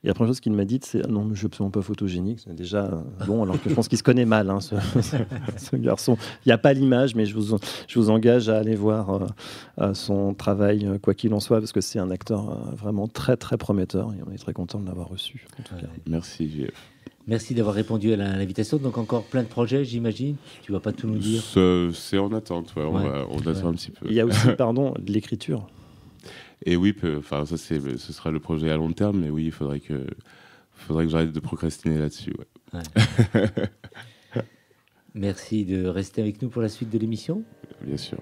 Et la première chose qu'il m'a dit, c'est non, mais je suis absolument pas photogénique. C'est déjà bon, alors que je pense qu'il se connaît mal, hein, ce garçon. Il n'y a pas l'image, mais je vous engage à aller voir son travail, quoi qu'il en soit, parce que c'est un acteur vraiment très très prometteur et on est très content de l'avoir reçu. En tout cas. Merci, JF. Merci d'avoir répondu à l'invitation. Donc encore plein de projets, j'imagine. Tu vas pas tout nous dire. C'est en attente. Ouais. On attend un petit peu. Il y a aussi, de l'écriture. Et oui, ça ce sera le projet à long terme, mais oui, il faudrait que j'arrête de procrastiner là-dessus. Ouais. Merci de rester avec nous pour la suite de l'émission. Bien sûr.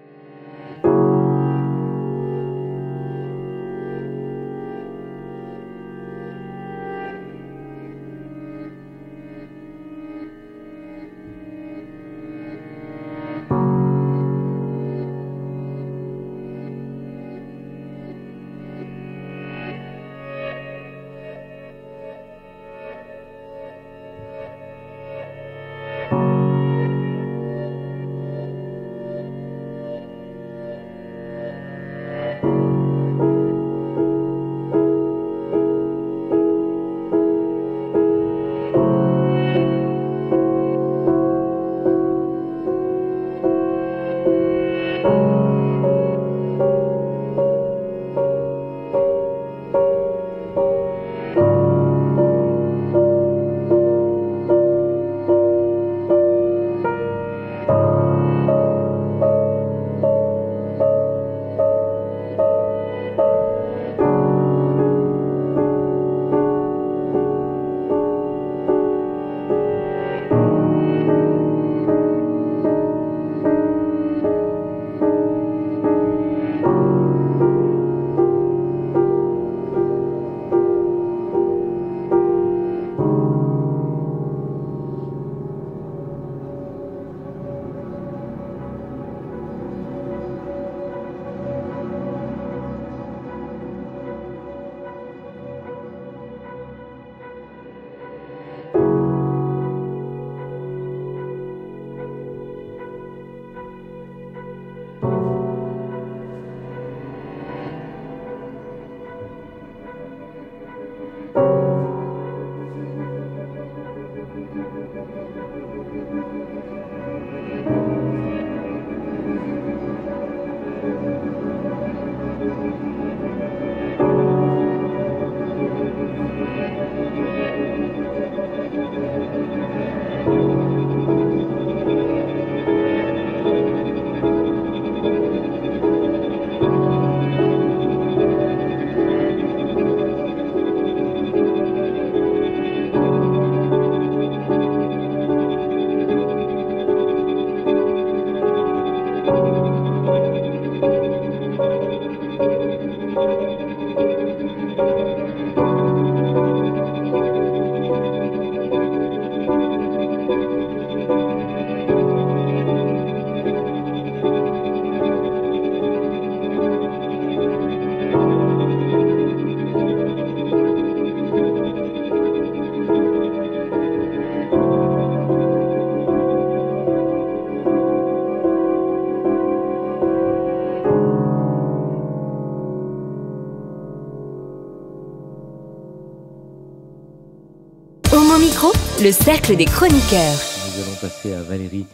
le cercle des chroniqueurs. Nous allons passer à Valérie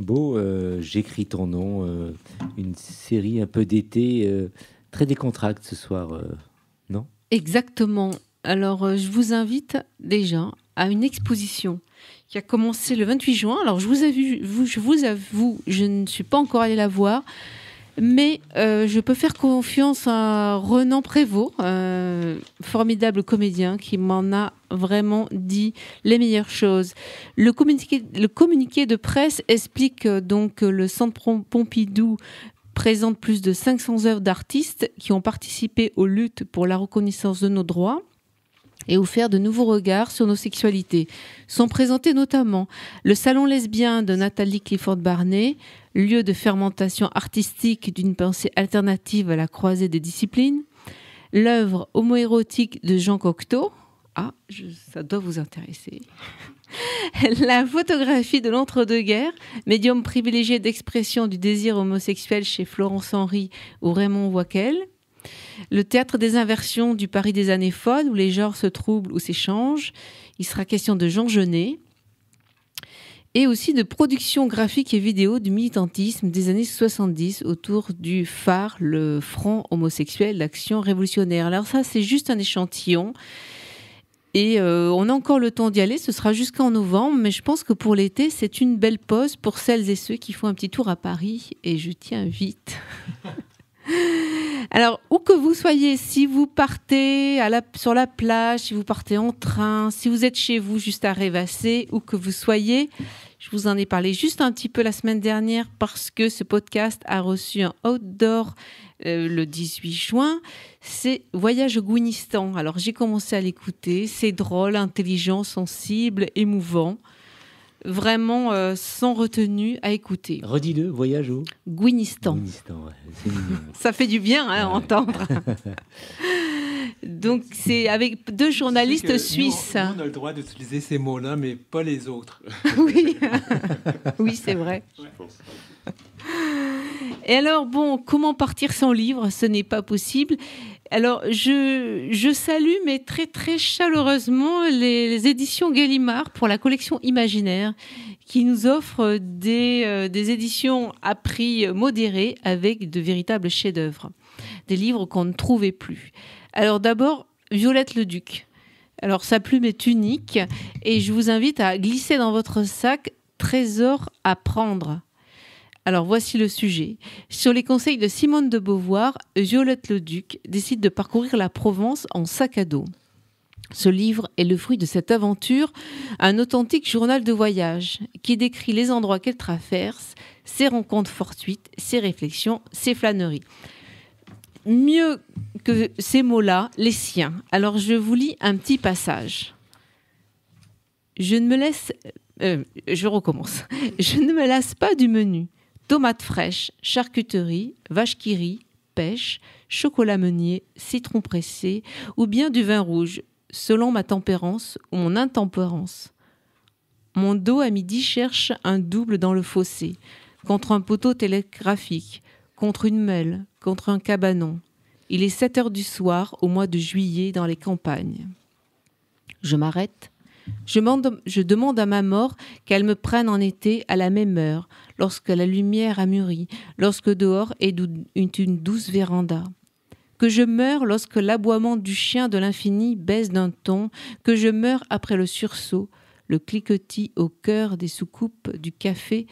Beau, J'écris ton nom, une série un peu d'été, très décontracte ce soir, non ? Exactement. Alors, je vous invite déjà à une exposition qui a commencé le 28 juin. Alors, je vous avoue, je ne suis pas encore allée la voir, mais je peux faire confiance à Renan Prévost, formidable comédien qui m'en a vraiment dit les meilleures choses. Le communiqué de presse explique donc que le Centre Pompidou présente plus de 500 œuvres d'artistes qui ont participé aux luttes pour la reconnaissance de nos droits et offert de nouveaux regards sur nos sexualités. Sont présentés notamment le salon lesbien de Nathalie Clifford-Barnet, lieu de fermentation artistique d'une pensée alternative à la croisée des disciplines, l'œuvre homoérotique de Jean Cocteau, ça doit vous intéresser, la photographie de l'entre-deux-guerres, médium privilégié d'expression du désir homosexuel chez Florence Henry ou Raymond Wackel, le théâtre des inversions du Paris des années folles, où les genres se troublent ou s'échangent. Il sera question de Jean Genet. Et aussi de production graphique et vidéo du militantisme des années 70 autour du phare, le Front homosexuel, l'action révolutionnaire. Alors ça, c'est juste un échantillon. Et on a encore le temps d'y aller, ce sera jusqu'en novembre, mais je pense que pour l'été, c'est une belle pause pour celles et ceux qui font un petit tour à Paris. Et je t'y invite. Alors, où que vous soyez, si vous partez sur la plage, si vous partez en train, si vous êtes chez vous juste à rêvasser, où que vous soyez, je vous en ai parlé juste un petit peu la semaine dernière parce que ce podcast a reçu un outdoor le 18 juin. C'est Voyage au Gouinistan. Alors, j'ai commencé à l'écouter. C'est drôle, intelligent, sensible, émouvant. Vraiment sans retenue à écouter. Redis-le, Voyage au Gouinistan. Gouinistan, ouais, c'est mignon. Ça fait du bien à entendre. Donc, c'est avec deux journalistes suisses. Nous, on a le droit d'utiliser ces mots-là, mais pas les autres. Oui, oui, c'est vrai. Et alors, bon, comment partir sans livre ? Ce n'est pas possible. Alors, je salue, mais très, très chaleureusement, les éditions Gallimard pour la collection Imaginaire, qui nous offrent des éditions à prix modéré avec de véritables chefs-d'œuvre. Des livres qu'on ne trouvait plus. Alors, d'abord, Violette Leduc. Alors, sa plume est unique et je vous invite à glisser dans votre sac « Trésor à prendre ». Alors, voici le sujet. Sur les conseils de Simone de Beauvoir, Violette Leduc décide de parcourir la Provence en sac à dos. Ce livre est le fruit de cette aventure, un authentique journal de voyage qui décrit les endroits qu'elle traverse, ses rencontres fortuites, ses réflexions, ses flâneries. Mieux que ces mots-là, les siens. Alors, je vous lis un petit passage. Je ne me lasse pas du menu. Tomates fraîches, charcuterie, vache qui rit, pêche, chocolat meunier, citron pressé ou bien du vin rouge, selon ma tempérance ou mon intempérance. Mon dos à midi cherche un double dans le fossé, contre un poteau télégraphique, contre une meule, contre un cabanon. Il est 7 heures du soir au mois de juillet dans les campagnes. Je m'arrête. Je demande à ma mort qu'elle me prenne en été à la même heure, lorsque la lumière a mûri, lorsque dehors est une douce véranda. Que je meure lorsque l'aboiement du chien de l'infini baisse d'un ton, que je meure après le sursaut, le cliquetis au cœur des soucoupes du café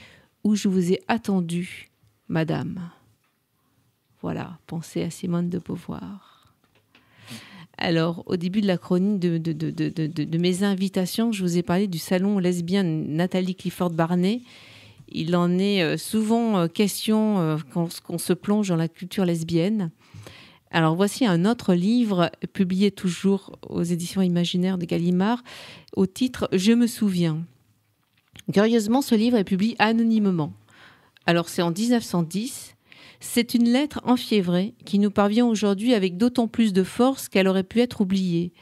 où je vous ai attendu, madame. Voilà, pensez à Simone de Beauvoir. Alors, au début de la chronique de mes invitations, je vous ai parlé du salon lesbien Nathalie Clifford-Barnet. Il en est souvent question quand on se plonge dans la culture lesbienne. Alors, voici un autre livre publié toujours aux éditions Imaginaires de Gallimard au titre « Je me souviens ». Curieusement, ce livre est publié anonymement. Alors, c'est en 1910. C'est une lettre enfiévrée qui nous parvient aujourd'hui avec d'autant plus de force qu'elle aurait pu être oubliée.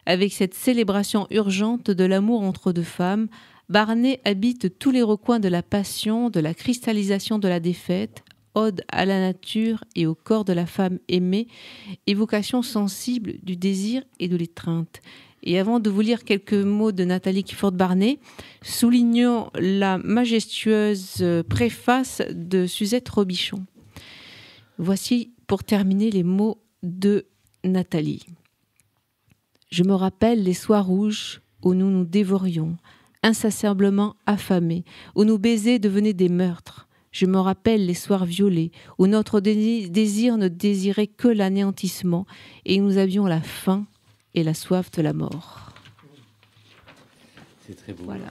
Avec cette célébration urgente de l'amour entre deux femmes, Barnet habite tous les recoins de la passion, de la cristallisation de la défaite, ode à la nature et au corps de la femme aimée, évocation sensible du désir et de l'étreinte. Et avant de vous lire quelques mots de Nathalie Kifford-Barnet, soulignons la majestueuse préface de Suzette Robichon. Voici pour terminer les mots de Nathalie. Je me rappelle les soirs rouges où nous nous dévorions, insatiablement affamés, où nos baisers devenaient des meurtres. Je me rappelle les soirs violets, où notre désir ne désirait que l'anéantissement, et nous avions la faim et la soif de la mort. C'est très beau. Voilà.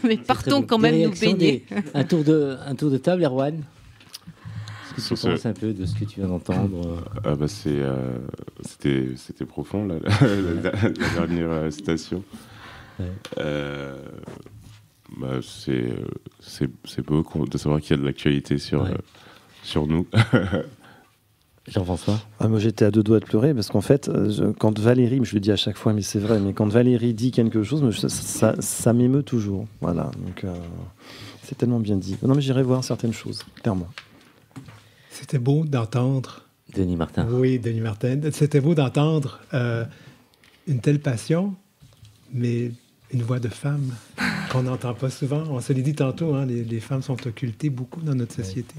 Mais partons quand même nous baigner. Un tour de table, Erwan. Est-ce que tu penses un peu de ce que tu viens d'entendre? C'était profond, là, la dernière citation. Ouais. C'est beau de savoir qu'il y a de l'actualité sur nous. Jean-François? Moi, j'étais à deux doigts de pleurer parce qu'en fait, quand Valérie, je le dis à chaque fois, mais c'est vrai, mais quand Valérie dit quelque chose, ça m'émeut toujours. Voilà, donc c'est tellement bien dit. Non, mais j'irai voir certaines choses, clairement. C'était beau d'entendre. Denis Martin. Oui, Denis Martin. C'était beau d'entendre une telle passion, mais une voix de femme qu'on n'entend pas souvent. On se l'est dit tantôt, hein, les femmes sont occultées beaucoup dans notre société.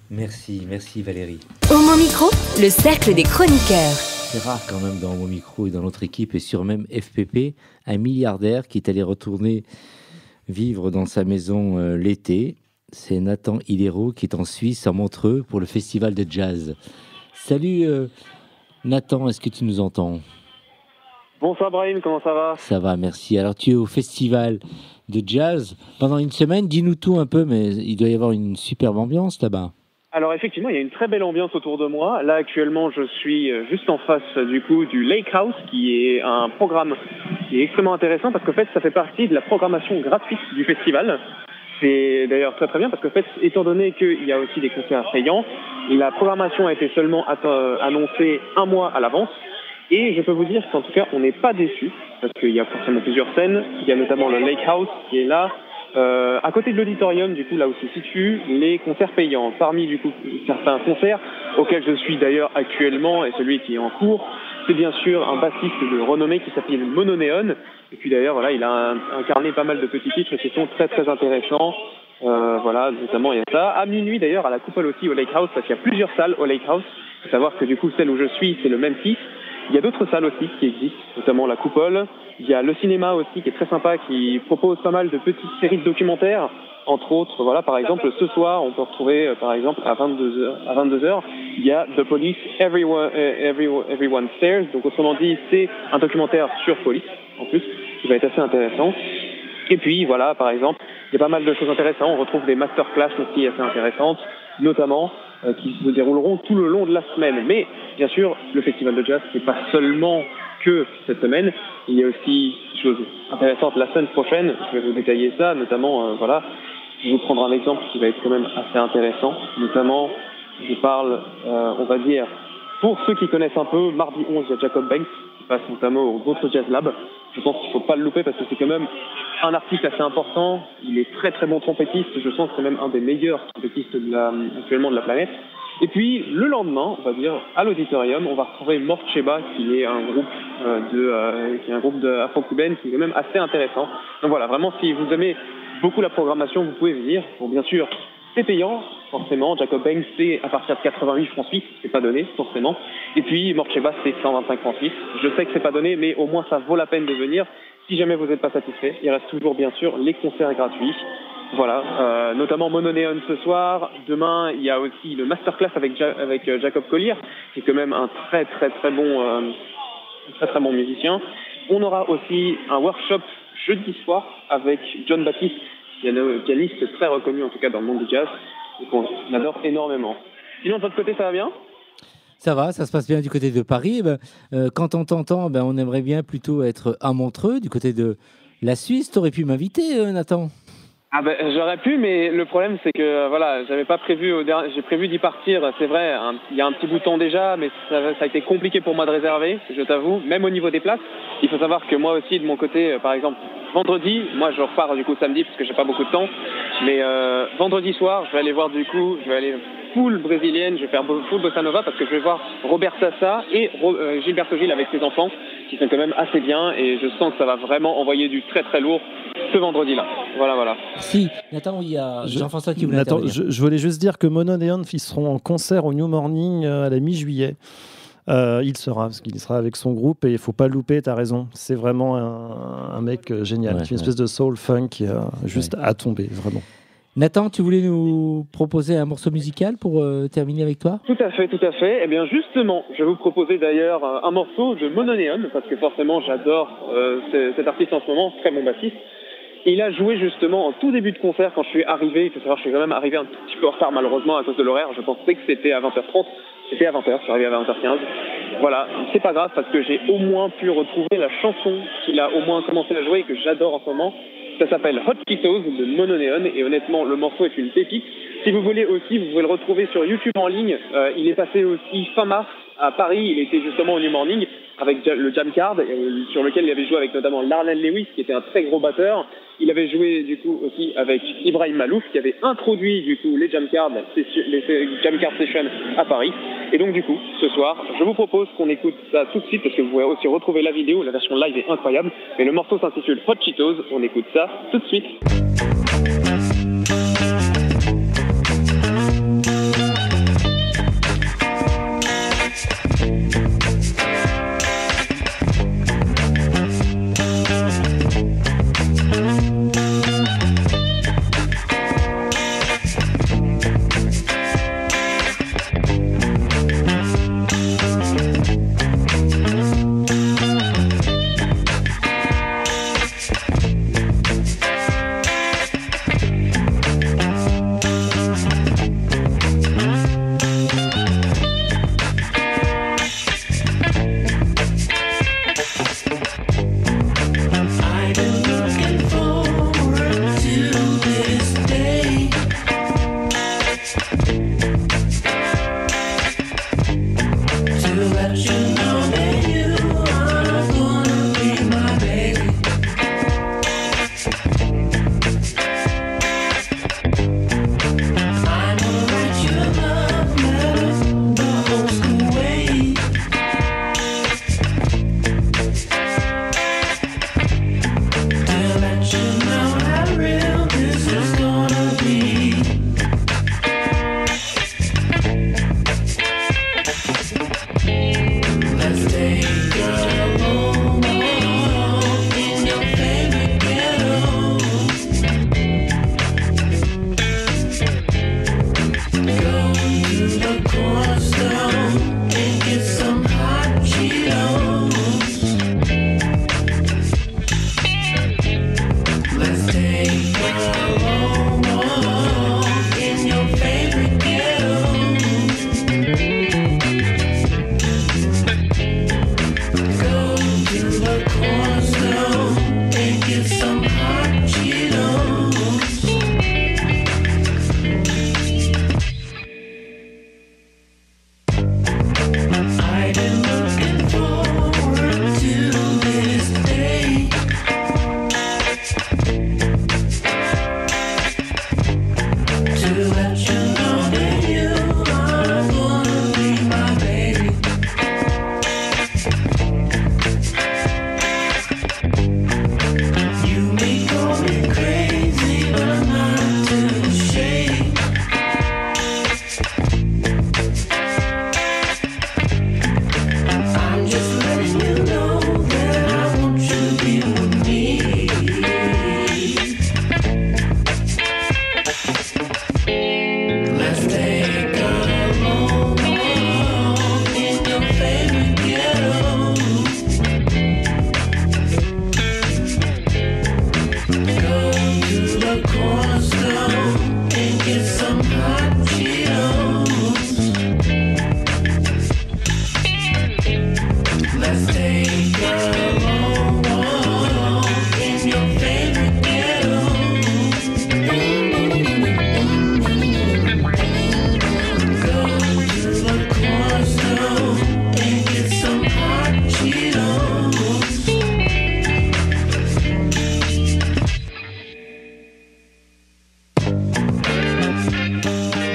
Merci Valérie. Homo Micro, le cercle des chroniqueurs. C'est rare quand même dans Homo Micro et dans notre équipe et sur même FPP, un milliardaire qui est allé retourner vivre dans sa maison l'été. C'est Nathan Hilero qui est en Suisse, à Montreux, pour le festival de jazz. Salut Nathan, est-ce que tu nous entends? Bonsoir Brahim, comment ça va? Ça va, merci. Alors tu es au festival de jazz pendant une semaine. Dis-nous tout un peu, mais il doit y avoir une superbe ambiance là-bas. Alors effectivement, il y a une très belle ambiance autour de moi. Là actuellement, je suis juste en face du Lake House, qui est un programme qui est extrêmement intéressant parce qu'en fait, ça fait partie de la programmation gratuite du festival. C'est d'ailleurs très très bien parce qu'en fait, étant donné qu'il y a aussi des concerts payants, la programmation a été seulement annoncée un mois à l'avance. Et je peux vous dire qu'en tout cas, on n'est pas déçus parce qu'il y a forcément plusieurs scènes. Il y a notamment le Lake House qui est là. À côté de l'auditorium, du coup, là où se situent les concerts payants. Parmi, du coup, certains concerts auxquels je suis d'ailleurs actuellement et celui qui est en cours, c'est bien sûr un bassiste de renommée qui s'appelle Mononéon. Et puis d'ailleurs, voilà, il a incarné pas mal de petits titres qui sont très très intéressants. Voilà, notamment il y a ça. À minuit d'ailleurs, à la coupole aussi au Lake House, parce qu'il y a plusieurs salles au Lake House. Il faut savoir que du coup, celle où je suis, c'est le Memphis. Il y a d'autres salles aussi qui existent, notamment la Coupole. Il y a le cinéma aussi qui est très sympa, qui propose pas mal de petites séries de documentaires. Entre autres, voilà, par exemple, ce soir, on peut retrouver, par exemple, à 22h, il y a The Police Everyone Stares. Donc, autrement dit, c'est un documentaire sur police, en plus, qui va être assez intéressant. Et puis, voilà, par exemple, il y a pas mal de choses intéressantes. On retrouve des masterclass aussi assez intéressantes, notamment qui se dérouleront tout le long de la semaine. Mais bien sûr, le festival de jazz, c'est pas seulement que cette semaine. Il y a aussi des choses intéressantes la semaine prochaine. Je vais vous détailler ça, notamment, voilà, je vais vous prendre un exemple qui va être quand même assez intéressant. Notamment, je parle, on va dire, pour ceux qui connaissent un peu, mardi 11, il y a Jacob Banks qui passe notamment au Votre Jazz Lab. Je pense qu'il ne faut pas le louper parce que c'est quand même un artiste assez important. Il est très très bon trompettiste. Je sens que c'est même un des meilleurs trompettistes actuellement de la planète. Et puis le lendemain, on va dire, à l'auditorium, on va retrouver Mort Sheba, qui est un groupe de afro-cubaine qui est quand même assez intéressant. Donc voilà, vraiment, si vous aimez beaucoup la programmation, vous pouvez venir. Bon, bien sûr, c'est payant, forcément. Jacob Banks, c'est à partir de 88 francs suisses, c'est pas donné, forcément. Et puis Mort Sheba, c'est 125 francs suisses. Je sais que c'est pas donné, mais au moins ça vaut la peine de venir. Si jamais vous n'êtes pas satisfait, il reste toujours bien sûr les concerts gratuits. Voilà, notamment Mononéon ce soir. Demain, il y a aussi le masterclass avec Jacob Collier, qui est quand même un très très bon musicien. On aura aussi un workshop jeudi soir avec John Baptiste, pianiste très reconnu en tout cas dans le monde du jazz, et qu'on adore énormément. Sinon de votre côté, ça va bien ? Ça va, ça se passe bien du côté de Paris. Quand on t'entend, on aimerait bien plutôt être à Montreux, du côté de la Suisse. Tu aurais pu m'inviter, Nathan ? J'aurais pu, mais le problème c'est que voilà, j'avais pas prévu j'ai prévu d'y partir, c'est vrai, il y a un petit bout de temps déjà, mais ça a été compliqué pour moi de réserver, je t'avoue, même au niveau des places. Il faut savoir que moi aussi de mon côté, par exemple, vendredi, moi je repars du coup samedi parce que j'ai pas beaucoup de temps, mais vendredi soir, je vais aller full brésilienne, je vais faire full bossa nova parce que je vais voir Robert Sassa et Gilberto Gil avec ses enfants qui sont quand même assez bien et je sens que ça va vraiment envoyer du très très lourd ce vendredi-là. Voilà. Si, Nathan, il y a Jean-François qui voulait intervenir. Je voulais juste dire que Mono Neon, ils seront en concert au New Morning à la mi-juillet. Il sera avec son groupe et il ne faut pas louper, tu as raison. C'est vraiment un mec génial. C'est une espèce de soul funk qui a juste à tomber, vraiment. Nathan, tu voulais nous proposer un morceau musical pour terminer avec toi ? Tout à fait. Eh bien justement, je vais vous proposer d'ailleurs un morceau de Mono Neon, parce que forcément j'adore cet artiste en ce moment, très bon bassiste. Il a joué justement en tout début de concert quand je suis arrivé. Il faut savoir que je suis quand même arrivé un petit peu en retard malheureusement à cause de l'horaire. Je pensais que c'était à 20h30. C'était à 20h, je suis arrivé à 20h15. Voilà, c'est pas grave parce que j'ai au moins pu retrouver la chanson qu'il a au moins commencé à jouer et que j'adore en ce moment. Ça s'appelle Hot Cheetos de Mono Neon et honnêtement le morceau est une pépite. Si vous voulez aussi, vous pouvez le retrouver sur YouTube en ligne. Il est passé aussi fin mars à Paris. Il était justement au New Morning avec le Jam Card sur lequel il avait joué avec notamment Larnell Lewis qui était un très gros batteur. Il avait joué du coup aussi avec Ibrahim Malouf qui avait introduit du coup les Jam Card Sessions à Paris. Et donc du coup, ce soir, je vous propose qu'on écoute ça tout de suite parce que vous pouvez aussi retrouver la vidéo, la version live est incroyable. Mais le morceau s'intitule Hot Cheetos, on écoute ça tout de suite.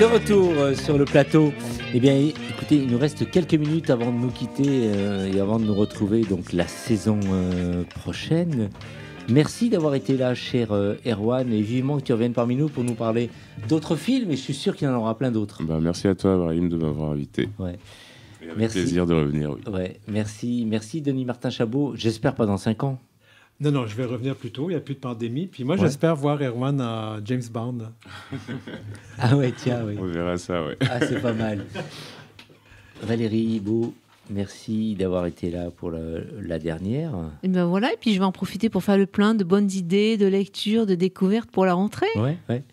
De retour sur le plateau. Eh bien, écoutez, il nous reste quelques minutes avant de nous quitter et avant de nous retrouver donc la saison prochaine. Merci d'avoir été là, cher Erwan, et vivement que tu reviennes parmi nous pour nous parler d'autres films, et je suis sûr qu'il y en aura plein d'autres. Merci à toi, Brahim, de m'avoir invité. Ouais. Avec plaisir de revenir. Oui. Ouais. Merci, Denis Martin Chabot. J'espère pas dans 5 ans. Non, je vais revenir plus tôt, il n'y a plus de pandémie. Puis moi, j'espère voir Erwan à James Bond. Ah ouais, tiens, oui. On verra ça, ouais. Ah, c'est pas mal. Valérie Beau, merci d'avoir été là pour la dernière. Et ben voilà, et puis je vais en profiter pour faire le plein de bonnes idées, de lectures, de découvertes pour la rentrée. Ouais,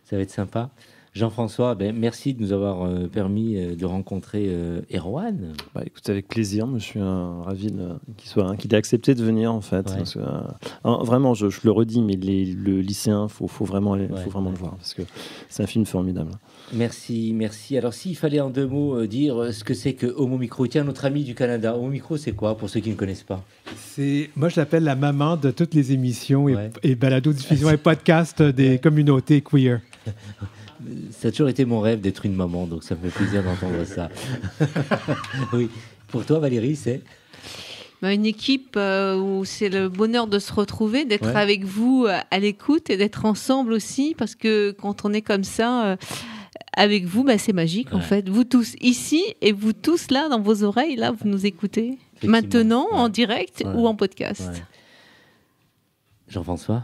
ça va être sympa. Jean-François, merci de nous avoir permis de rencontrer Erwan. Écoute, avec plaisir. Moi, je suis ravi qu'il ait accepté de venir, en fait. Ouais. Parce que, vraiment, je le redis, mais le lycéen, faut vraiment le voir, parce que c'est un film formidable. Merci. Alors, s'il fallait en 2 mots dire ce que c'est que Homo Micro, tiens, notre ami du Canada, Homo Micro, c'est quoi, pour ceux qui ne connaissent pas? Moi, je l'appelle la maman de toutes les émissions et balado-diffusion et podcasts des communautés queer. Ça a toujours été mon rêve d'être une maman, donc ça me fait plaisir d'entendre ça. Oui. Pour toi, Valérie, c'est une équipe où c'est le bonheur de se retrouver, d'être avec vous à l'écoute et d'être ensemble aussi, parce que quand on est comme ça, avec vous, c'est magique en fait. Vous tous ici et vous tous là dans vos oreilles, là, vous nous écoutez maintenant en direct ou en podcast. Ouais. Jean-François?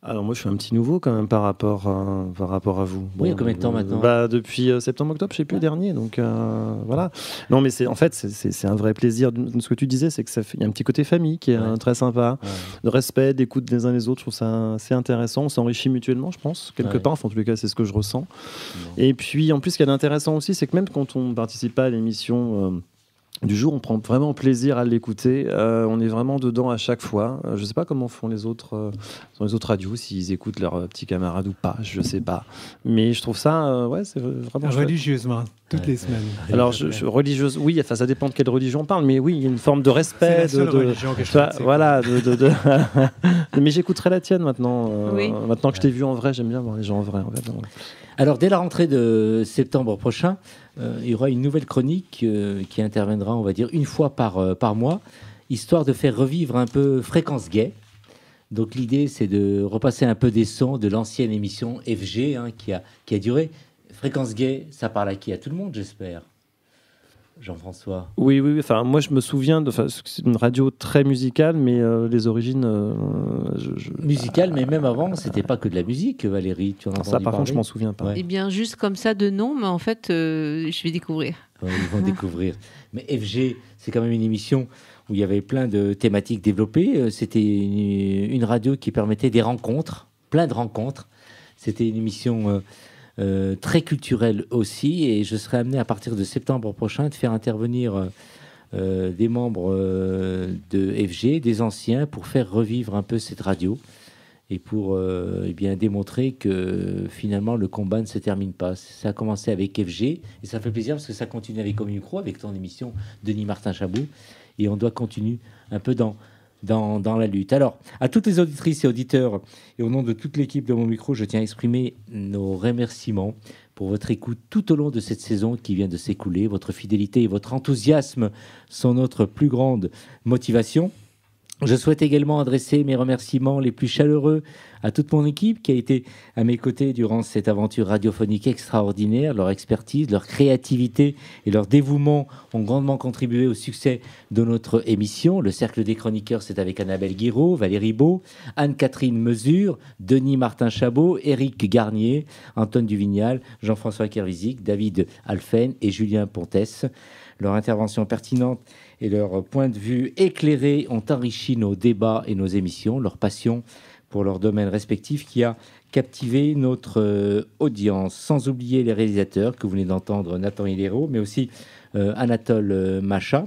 Alors moi je suis un petit nouveau quand même par rapport à vous. Oui, il y a combien de temps maintenant? Depuis septembre-octobre, je sais plus, dernier. Donc voilà. Non mais c'est un vrai plaisir. Ce que tu disais, c'est que il y a un petit côté famille qui est très sympa, de respect, d'écoute des uns des autres. Je trouve ça assez intéressant. On s'enrichit mutuellement, je pense, quelque part. Enfin, en tous les cas, c'est ce que je ressens. Et puis en plus, ce qui est intéressant aussi, c'est que même quand on ne participe pas à l'émission du jour, on prend vraiment plaisir à l'écouter. On est vraiment dedans à chaque fois. Je ne sais pas comment font les autres radios, s'ils écoutent leurs petits camarades ou pas. Je ne sais pas. Mais je trouve ça, c'est vraiment religieusement, toutes les semaines. Alors, religieuse, oui. Enfin, ça dépend de quelle religion on parle, mais oui, il y a une forme de respect. C'est la seule religion que je pratique. Voilà. Mais j'écouterai la tienne maintenant. Maintenant que je t'ai vu en vrai, j'aime bien voir les gens en vrai. Alors, dès la rentrée de septembre prochain, il y aura une nouvelle chronique qui interviendra, on va dire, une fois par mois, histoire de faire revivre un peu Fréquence Gay. Donc, l'idée, c'est de repasser un peu des sons de l'ancienne émission FG qui a duré. Fréquence Gay, ça parle à qui? À tout le monde, j'espère. Jean-François. Oui. Enfin, moi, je me souviens c'est une radio très musicale, mais les origines. Musicale, mais même avant, c'était pas que de la musique, Valérie. Tu en as ça, par contre, je m'en souviens pas. Eh bien, juste comme ça de nom, mais en fait, je vais découvrir. Ouais, ils vont découvrir. Mais FG, c'est quand même une émission où il y avait plein de thématiques développées. C'était une radio qui permettait des rencontres, plein de rencontres. C'était une émission très culturelle aussi, et je serai amené à partir de septembre prochain de faire intervenir des membres de FG, des anciens, pour faire revivre un peu cette radio et pour démontrer que finalement le combat ne se termine pas. Ça a commencé avec FG et ça fait plaisir parce que ça continue avec Homo Micro, avec ton émission Denis Martin Chabot, et on doit continuer un peu dans la lutte. Alors, à toutes les auditrices et auditeurs, et au nom de toute l'équipe de Homo Micro, je tiens à exprimer nos remerciements pour votre écoute tout au long de cette saison qui vient de s'écouler. Votre fidélité et votre enthousiasme sont notre plus grande motivation. Je souhaite également adresser mes remerciements les plus chaleureux à toute mon équipe qui a été à mes côtés durant cette aventure radiophonique extraordinaire. Leur expertise, leur créativité et leur dévouement ont grandement contribué au succès de notre émission. Le Cercle des Chroniqueurs, c'est avec Annabelle Guiraud, Valérie Beau, Anne-Catherine Mesure, Denis Martin Chabot, Éric Garnier, Antoine Duvignal, Jean-François Kervizic, David Alphen et Julien Pontes. Leur intervention pertinente et leur point de vue éclairé ont enrichi nos débats et nos émissions. Leur passion pour leurs domaines respectifs qui a captivé notre audience. Sans oublier les réalisateurs que vous venez d'entendre, Nathan Hilero, mais aussi Anatole Macha,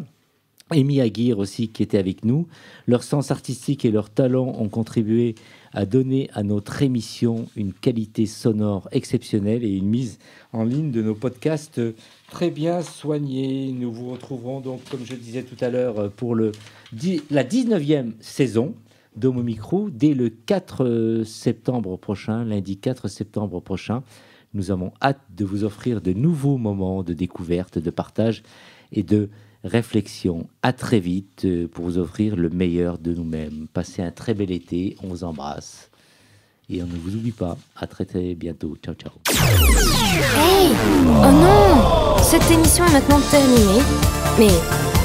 Amy Aguirre aussi qui était avec nous. Leur sens artistique et leur talent ont contribué à donner à notre émission une qualité sonore exceptionnelle et une mise en ligne de nos podcasts très bien soignés. Nous vous retrouverons donc, comme je le disais tout à l'heure, pour la 19e saison d'Homo Micro dès le 4 septembre prochain, lundi 4 septembre prochain. Nous avons hâte de vous offrir de nouveaux moments de découverte, de partage et de réflexion. À très vite pour vous offrir le meilleur de nous-mêmes. Passez un très bel été, on vous embrasse. Et on ne vous oublie pas, à très très bientôt. Ciao, ciao. Hey! Oh non! Cette émission est maintenant terminée. Mais,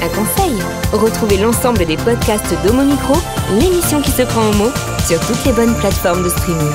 un conseil, retrouvez l'ensemble des podcasts d'Homo Micro, l'émission qui se prend au mot, sur toutes les bonnes plateformes de streaming.